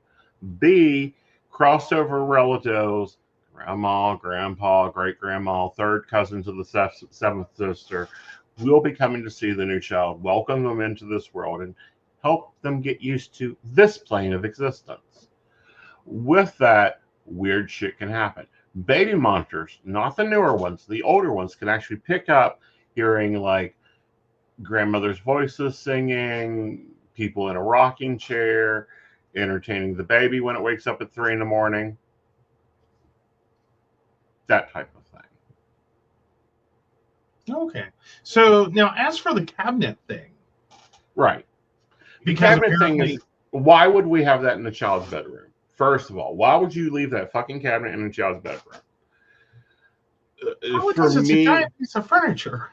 B, crossover relatives, grandma, grandpa, great grandma, third cousins of the seventh sister, will be coming to see the new child, welcome them into this world, and help them get used to this plane of existence. With that, weird shit can happen. Baby monitors, not the newer ones, the older ones, can actually pick up hearing like grandmother's voices singing, people in a rocking chair, entertaining the baby when it wakes up at 3 a.m. That type of thing. Okay. So now, as for the cabinet thing, right? The because cabinet thing is, why would we have that in the child's bedroom? First of all, why would you leave that fucking cabinet in the child's bedroom? For me, it's a giant piece of furniture.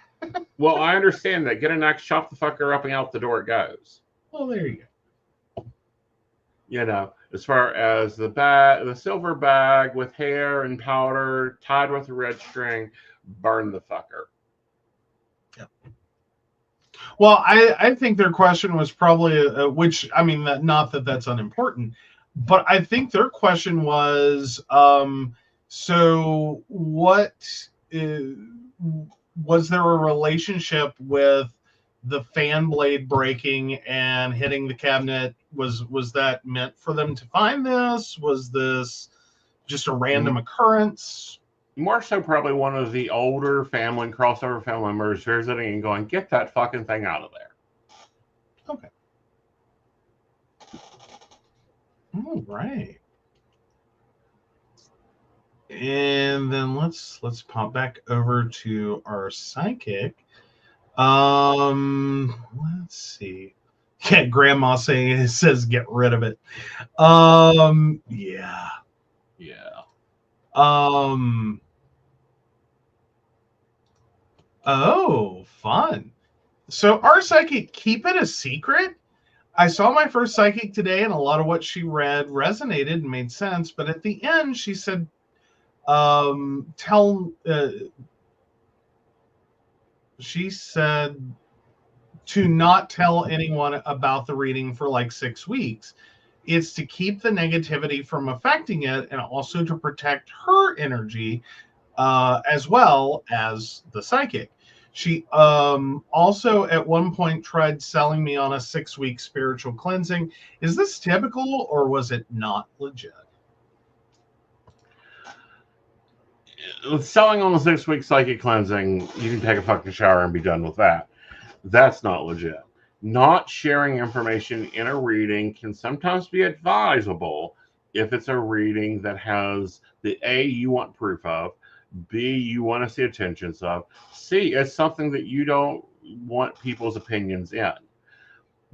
Well, I understand that. Get an axe, chop the fucker up, and out the door it goes. Well, there you go. You know, as far as the bag, the silver bag with hair and powder tied with a red string, burn the fucker. Yep. Well, I think their question was probably, which, I mean, not that that's unimportant, but I think their question was, so what was there a relationship with the fan blade breaking and hitting the cabinet? Was that meant for them to find this? Was this just a random occurrence? More so probably one of the older family, crossover family members visiting and going, get that fucking thing out of there. Okay. All right. And then let's pop back over to our psychic. Let's see. Yeah, Grandma says get rid of it. Yeah. Oh, fun. So our psychic, keep it a secret. I saw my first psychic today, and a lot of what she read resonated and made sense. But at the end, she said, she said to not tell anyone about the reading for like 6 weeks. It's to keep the negativity from affecting it, and also to protect her energy, as well as the psychic. She also at one point tried selling me on a 6-week spiritual cleansing. Is this typical, or was it not legit? Selling on the 6-week psychic cleansing, you can take a fucking shower and be done with that. That's not legit. Not sharing information in a reading can sometimes be advisable if it's a reading that has the A, you want proof of, B, you want to see attentions of, C, it's something that you don't want people's opinions in,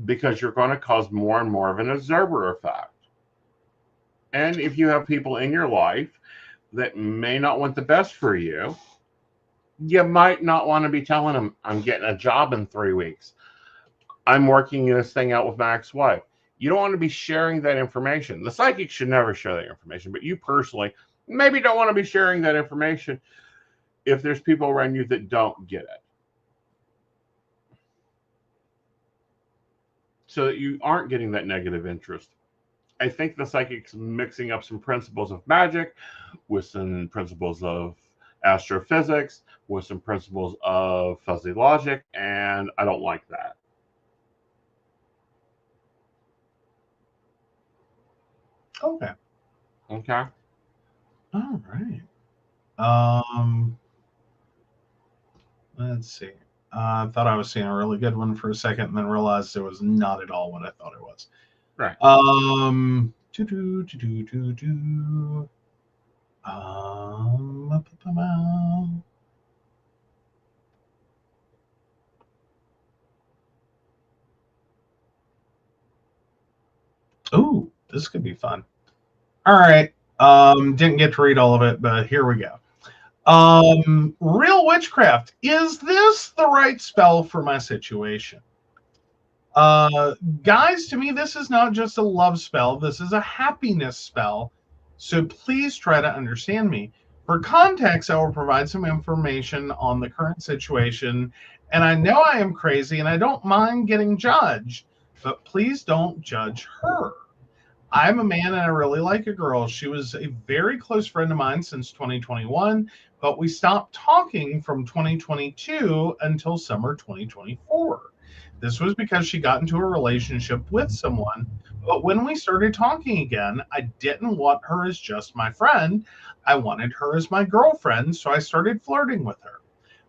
because you're going to cause more and more of an observer effect. And if you have people in your life that may not want the best for you, you might not want to be telling them, I'm getting a job in 3 weeks. I'm working this thing out with my ex-wife. You don't want to be sharing that information. The psychic should never share that information, but you personally maybe don't want to be sharing that information if there's people around you that don't get it. So that you aren't getting that negative interest. I think the psychic's mixing up some principles of magic with some principles of astrophysics, with some principles of fuzzy logic, and I don't like that. Okay. Okay. All right. Let's see. I thought I was seeing a really good one for a second, and then realized it was not at all what I thought it was. Right. Oh, this could be fun. All right. Didn't get to read all of it, but here we go. Real witchcraft. Is this the right spell for my situation? Guys, to me, this is not just a love spell. This is a happiness spell. So please try to understand me. For context, I will provide some information on the current situation. And I know I am crazy and I don't mind getting judged, but please don't judge her. I'm a man and I really like a girl. She was a very close friend of mine since 2021, but we stopped talking from 2022 until summer 2024. This was because she got into a relationship with someone, but when we started talking again, I didn't want her as just my friend. I wanted her as my girlfriend, so I started flirting with her.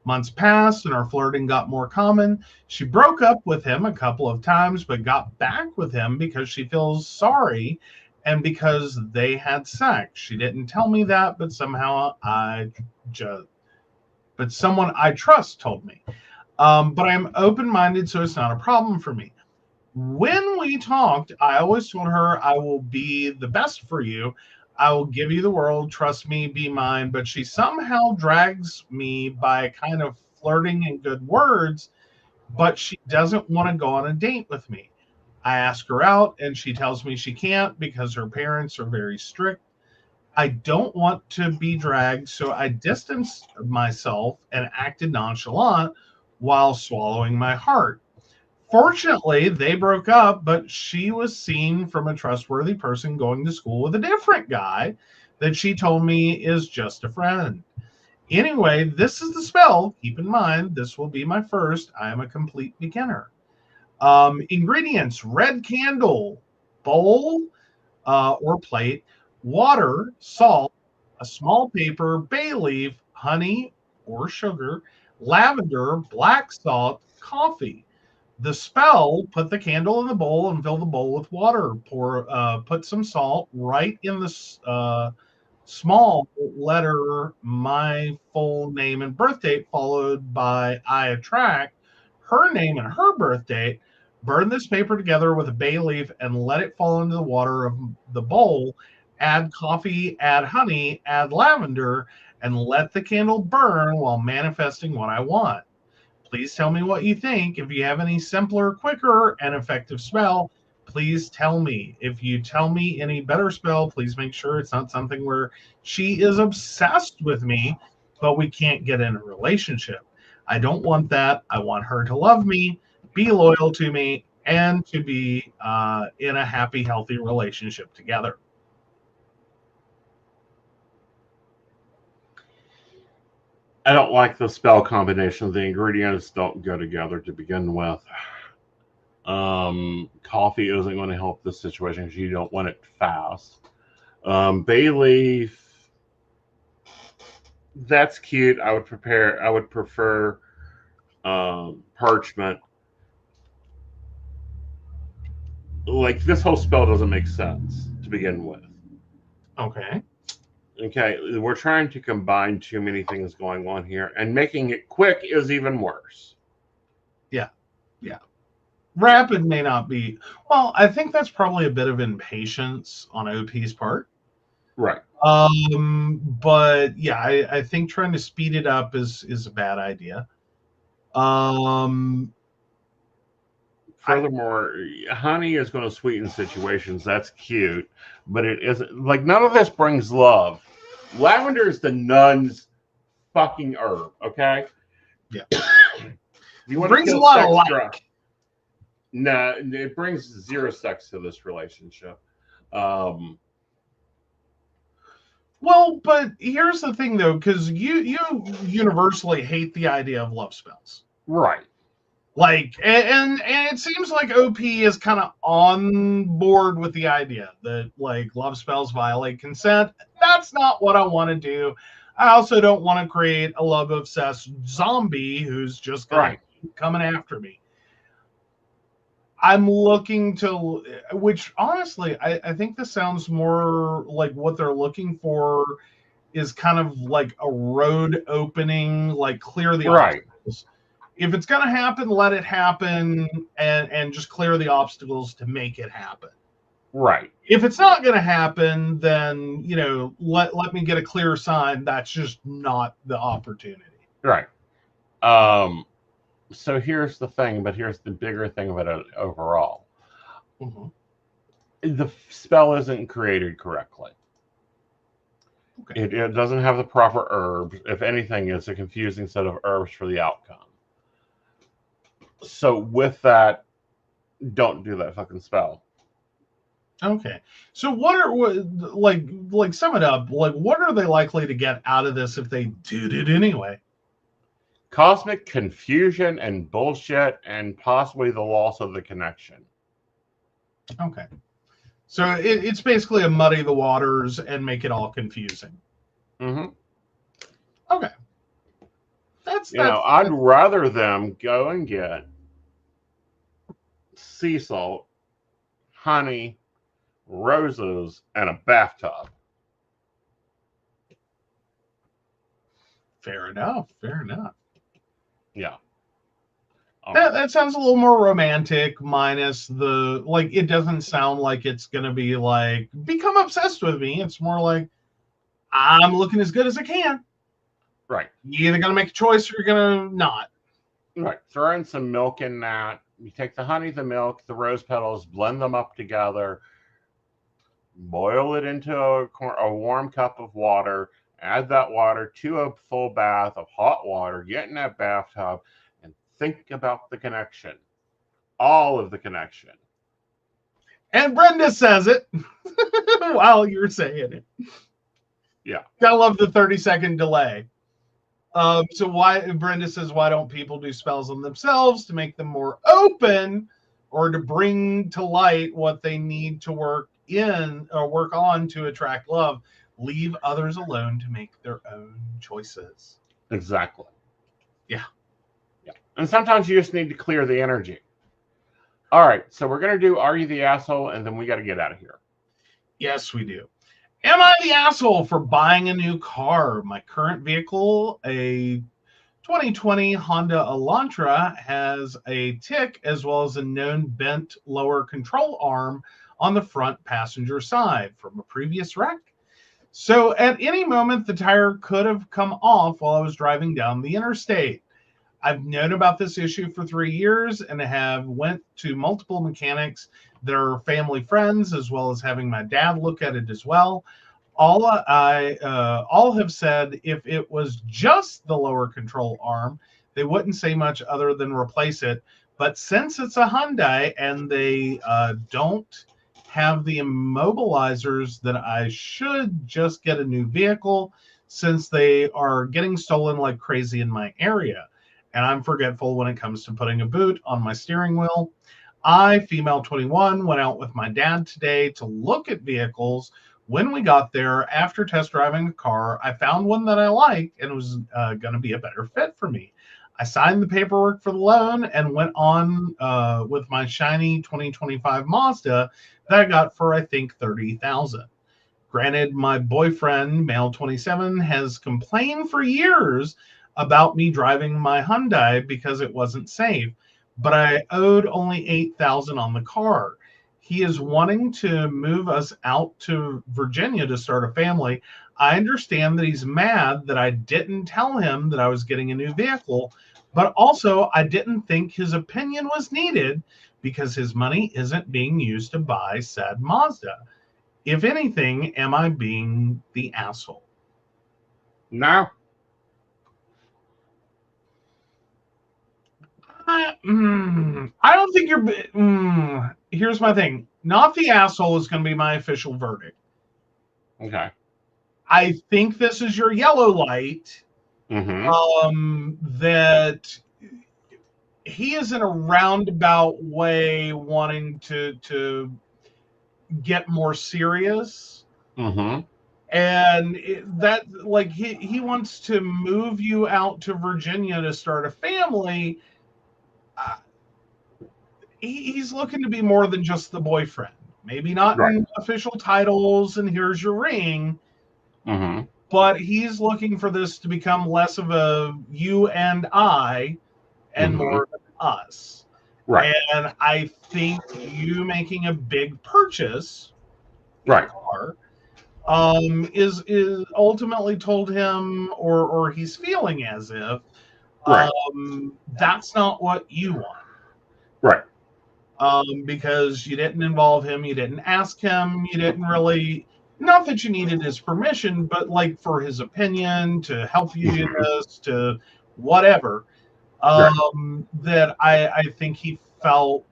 Months passed and our flirting got more common. She broke up with him a couple of times, but got back with him because she feels sorry and because they had sex. She didn't tell me that, but somehow someone I trust told me. But I'm open-minded, so it's not a problem for me. When we talked, I always told her I will be the best for you. I will give you the world. Trust me, be mine. But she somehow drags me by kind of flirting and good words, but she doesn't want to go on a date with me. I ask her out, and she tells me she can't because her parents are very strict. I don't want to be dragged, so I distanced myself and acted nonchalant while swallowing my heart. Fortunately, they broke up, but she was seen from a trustworthy person going to school with a different guy that she told me is just a friend. Anyway, this is the spell. Keep in mind, this will be my first. I am a complete beginner. Ingredients: red candle, bowl or plate, water, salt, a small paper, bay leaf, honey or sugar, lavender, black salt, coffee. The spell: put the candle in the bowl and fill the bowl with water. Put some salt right in the small letter, my full name and birth date, followed by I attract, her name and her birth date. Burn this paper together with a bay leaf and let it fall into the water of the bowl. Add coffee, add honey, add lavender, and let the candle burn while manifesting what I want. Please tell me what you think. If you have any simpler, quicker, and effective spell, please tell me. If you tell me any better spell, please make sure it's not something where she is obsessed with me, but we can't get in a relationship. I don't want that. I want her to love me, be loyal to me, and to be in a happy, healthy relationship together. I don't like the spell combination. The ingredients don't go together to begin with. Coffee isn't going to help this situation because you don't want it fast. Bay leaf, that's cute. I would prefer parchment. Like, this whole spell doesn't make sense to begin with. Okay. Okay, we're trying to combine too many things going on here, and making it quick is even worse. Yeah. Rapid may not be. Well, I think that's probably a bit of impatience on OP's part. Right. But yeah, I think trying to speed it up is a bad idea. Furthermore, honey is going to sweeten situations. That's cute, but it isn't. Like, none of this brings love. Lavender is the nun's fucking herb. Okay. Yeah. You want brings to a lot of luck. No, it brings zero sex to this relationship. Well, but here's the thing, though, because you universally hate the idea of love spells, right? Like, and it seems like OP is kind of on board with the idea that, like, love spells violate consent. That's not what I want to do. I also don't want to create a love obsessed zombie who's just going to keep coming after me. I'm looking to, which honestly, I think this sounds more like what they're looking for is kind of like a road opening, like clear the obstacles. If it's going to happen, let it happen, and just clear the obstacles to make it happen. Right. If it's not going to happen, then, you know, let me get a clear sign that's just not the opportunity. Right. So here's the thing, but here's the bigger thing about it overall. The spell isn't created correctly. Okay. It doesn't have the proper herbs. If anything, it's a confusing set of herbs for the outcome. So with that, don't do that fucking spell. Okay. So what like sum it up, like what are they likely to get out of this if they did it anyway? Cosmic confusion and bullshit, and possibly the loss of the connection. Okay. So it's basically a muddy the waters and make it all confusing. Mm-hmm. Okay. I'd rather them go and get sea salt, honey, roses, and a bathtub. Fair enough. Yeah. That sounds a little more romantic, minus the, like, it doesn't sound like it's going to be like, become obsessed with me. It's more like, I'm looking as good as I can. Right. You're either going to make a choice or you're going to not. Right. Throw in some milk in that. You take the honey, the milk, the rose petals, blend them up together, boil it into a warm cup of water, add that water to a full bath of hot water, get in that bathtub, and think about the connection. All of the connection. And Brenda says it while you're saying it. Yeah. Gotta love the 30-second delay. So Brenda says, why don't people do spells on themselves to make them more open or to bring to light what they need to work on to attract love? Leave others alone to make their own choices. Exactly. Yeah. And sometimes you just need to clear the energy. All right, so we're going to do Are You the Asshole? And then we got to get out of here. Yes, we do. Am I the asshole for buying a new car? My current vehicle, a 2020 Honda Elantra, has a tick as well as a known bent lower control arm on the front passenger side from a previous wreck. So at any moment, the tire could have come off while I was driving down the interstate. I've known about this issue for 3 years and have went to multiple mechanics that are family friends, as well as having my dad look at it as well. All have said if it was just the lower control arm, they wouldn't say much other than replace it. But since it's a Hyundai and they don't have the immobilizers, that I should just get a new vehicle, since they are getting stolen like crazy in my area. And I'm forgetful when it comes to putting a boot on my steering wheel. I, female 21, went out with my dad today to look at vehicles. When we got there, after test driving the car, I found one that I liked and it was going to be a better fit for me. I signed the paperwork for the loan and went on with my shiny 2025 Mazda that I got for, I think, $30,000. Granted, my boyfriend, male 27, has complained for years about me driving my Hyundai because it wasn't safe, but I owed only $8,000 on the car. He is wanting to move us out to Virginia to start a family. I understand that he's mad that I didn't tell him that I was getting a new vehicle, but also I didn't think his opinion was needed because his money isn't being used to buy said Mazda. If anything, am I being the asshole? No. I don't think you're. Here's my thing. Not the asshole is going to be my official verdict. Okay. I think this is your yellow light. Mm-hmm. That he is in a roundabout way wanting to get more serious. Mm-hmm. And that, like, he wants to move you out to Virginia to start a family. He's looking to be more than just the boyfriend. Maybe not right. in official titles and here's your ring. Mm-hmm. But he's looking for this to become less of a you and I and more of us. Right. And I think you making a big purchase, right, car, is ultimately told him, or he's feeling as if, right, that's not what you want. right. Because you didn't involve him, you didn't ask him, you didn't really, not that you needed his permission, but like for his opinion, to help you do this, to whatever. That I think he felt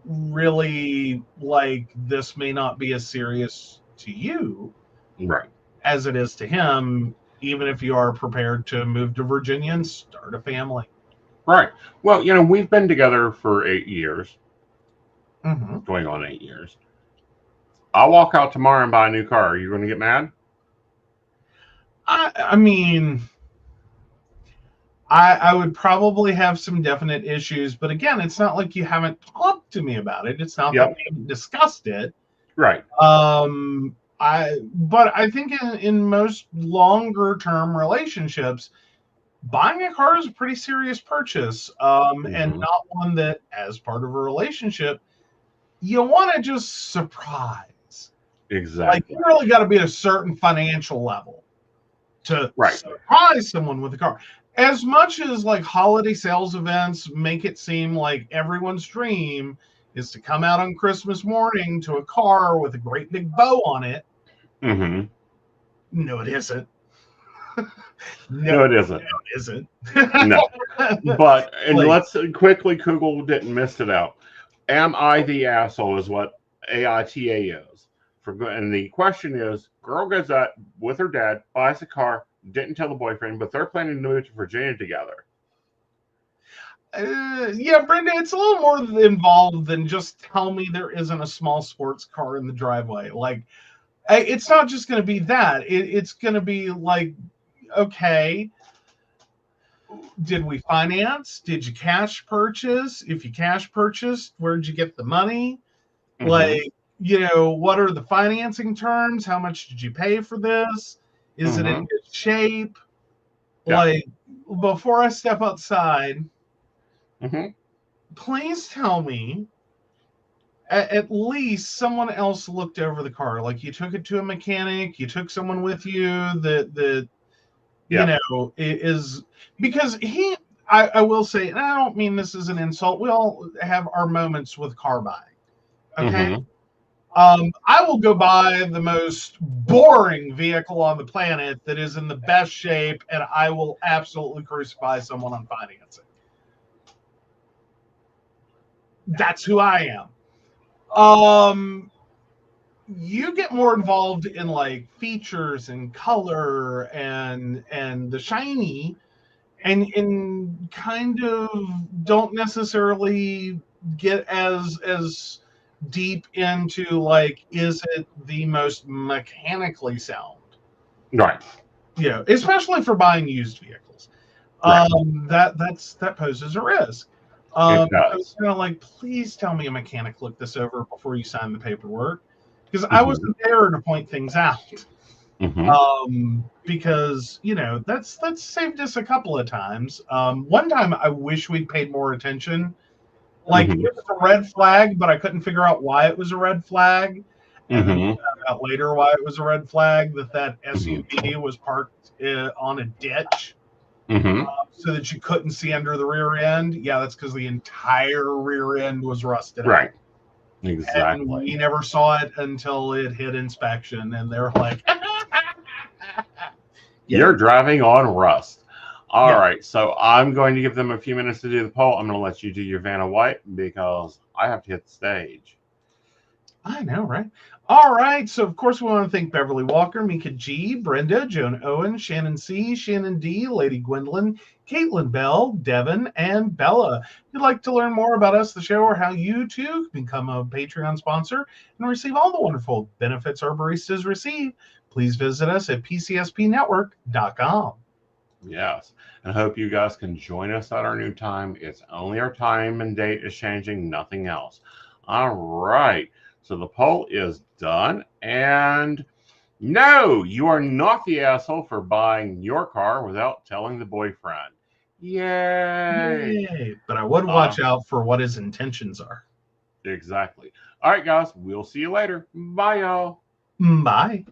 really like this may not be as serious to you, right, as it is to him, even if you are prepared to move to Virginia and start a family. Right. Well, we've been together for 8 years. Mm-hmm. Going on 8 years. I'll walk out tomorrow and buy a new car. Are you going to get mad? I mean, I would probably have some definite issues, but again, it's not like you haven't talked to me about it. It's not that we haven't discussed it. Right. But I think in most longer term relationships, buying a car is a pretty serious purchase, and not one that, as part of a relationship, you want to just surprise. Exactly. Like, you really got to be at a certain financial level to surprise someone with a car. As much as like holiday sales events make it seem like everyone's dream is to come out on Christmas morning to a car with a great big bow on it. Mm-hmm. No, it isn't. No, it isn't. No, it isn't. No. But, and let's quickly, Google didn't miss it out. Am I the asshole is what AITA is. And the question is, girl goes out with her dad, buys a car, didn't tell the boyfriend, but they're planning to move to Virginia together. Yeah, Brenda, it's a little more involved than just tell me there isn't a small sports car in the driveway. Like, it's not just going to be that. It's going to be like, okay, did we finance? Did you cash purchase? If you cash purchased, where'd you get the money? Mm-hmm. Like, you know, what are the financing terms? How much did you pay for this? Is it in good shape? Yeah. Like, before I step outside, please tell me at least someone else looked over the car. Like, you took it to a mechanic, you took someone with you that you know, is, because I will say, and I don't mean this as an insult, we all have our moments with car buying. Okay. I will go buy the most boring vehicle on the planet that is in the best shape, and I will absolutely crucify someone on financing. That's who I am. You get more involved in like features and color and the shiny, and kind of don't necessarily get as deep into like, is it the most mechanically sound? Right. You know, especially for buying used vehicles. Right. That poses a risk. It does. I was kind of like, please tell me a mechanic looked this over before you sign the paperwork, because I wasn't there to point things out. Because, you know, that's saved us a couple of times. One time I wish we'd paid more attention. Like, it was a red flag, but I couldn't figure out why it was a red flag. And then we found out later why it was a red flag, that SUV was parked on a ditch so that you couldn't see under the rear end. Yeah, that's because the entire rear end was rusted out. Exactly. And we never saw it until it hit inspection, and they're like, you're driving on rust. All right, so I'm going to give them a few minutes to do the poll. I'm going to let you do your Vanna White because I have to hit the stage. I know, right? All right, so of course we want to thank Beverly Walker, Mika G, Brenda, Joan Owen, Shannon C, Shannon D, Lady Gwendolyn, Caitlin Bell, Devin, and Bella. If you'd like to learn more about us, the show, or how you too can become a Patreon sponsor and receive all the wonderful benefits our baristas receive, please visit us at pcspnetwork.com. Yes, and I hope you guys can join us at our new time. It's only our time and date is changing, nothing else. All right, so the poll is done, and no, you are not the asshole for buying your car without telling the boyfriend. Yay! But I would watch out for what his intentions are. Exactly. All right, guys, we'll see you later. Bye, y'all. Bye.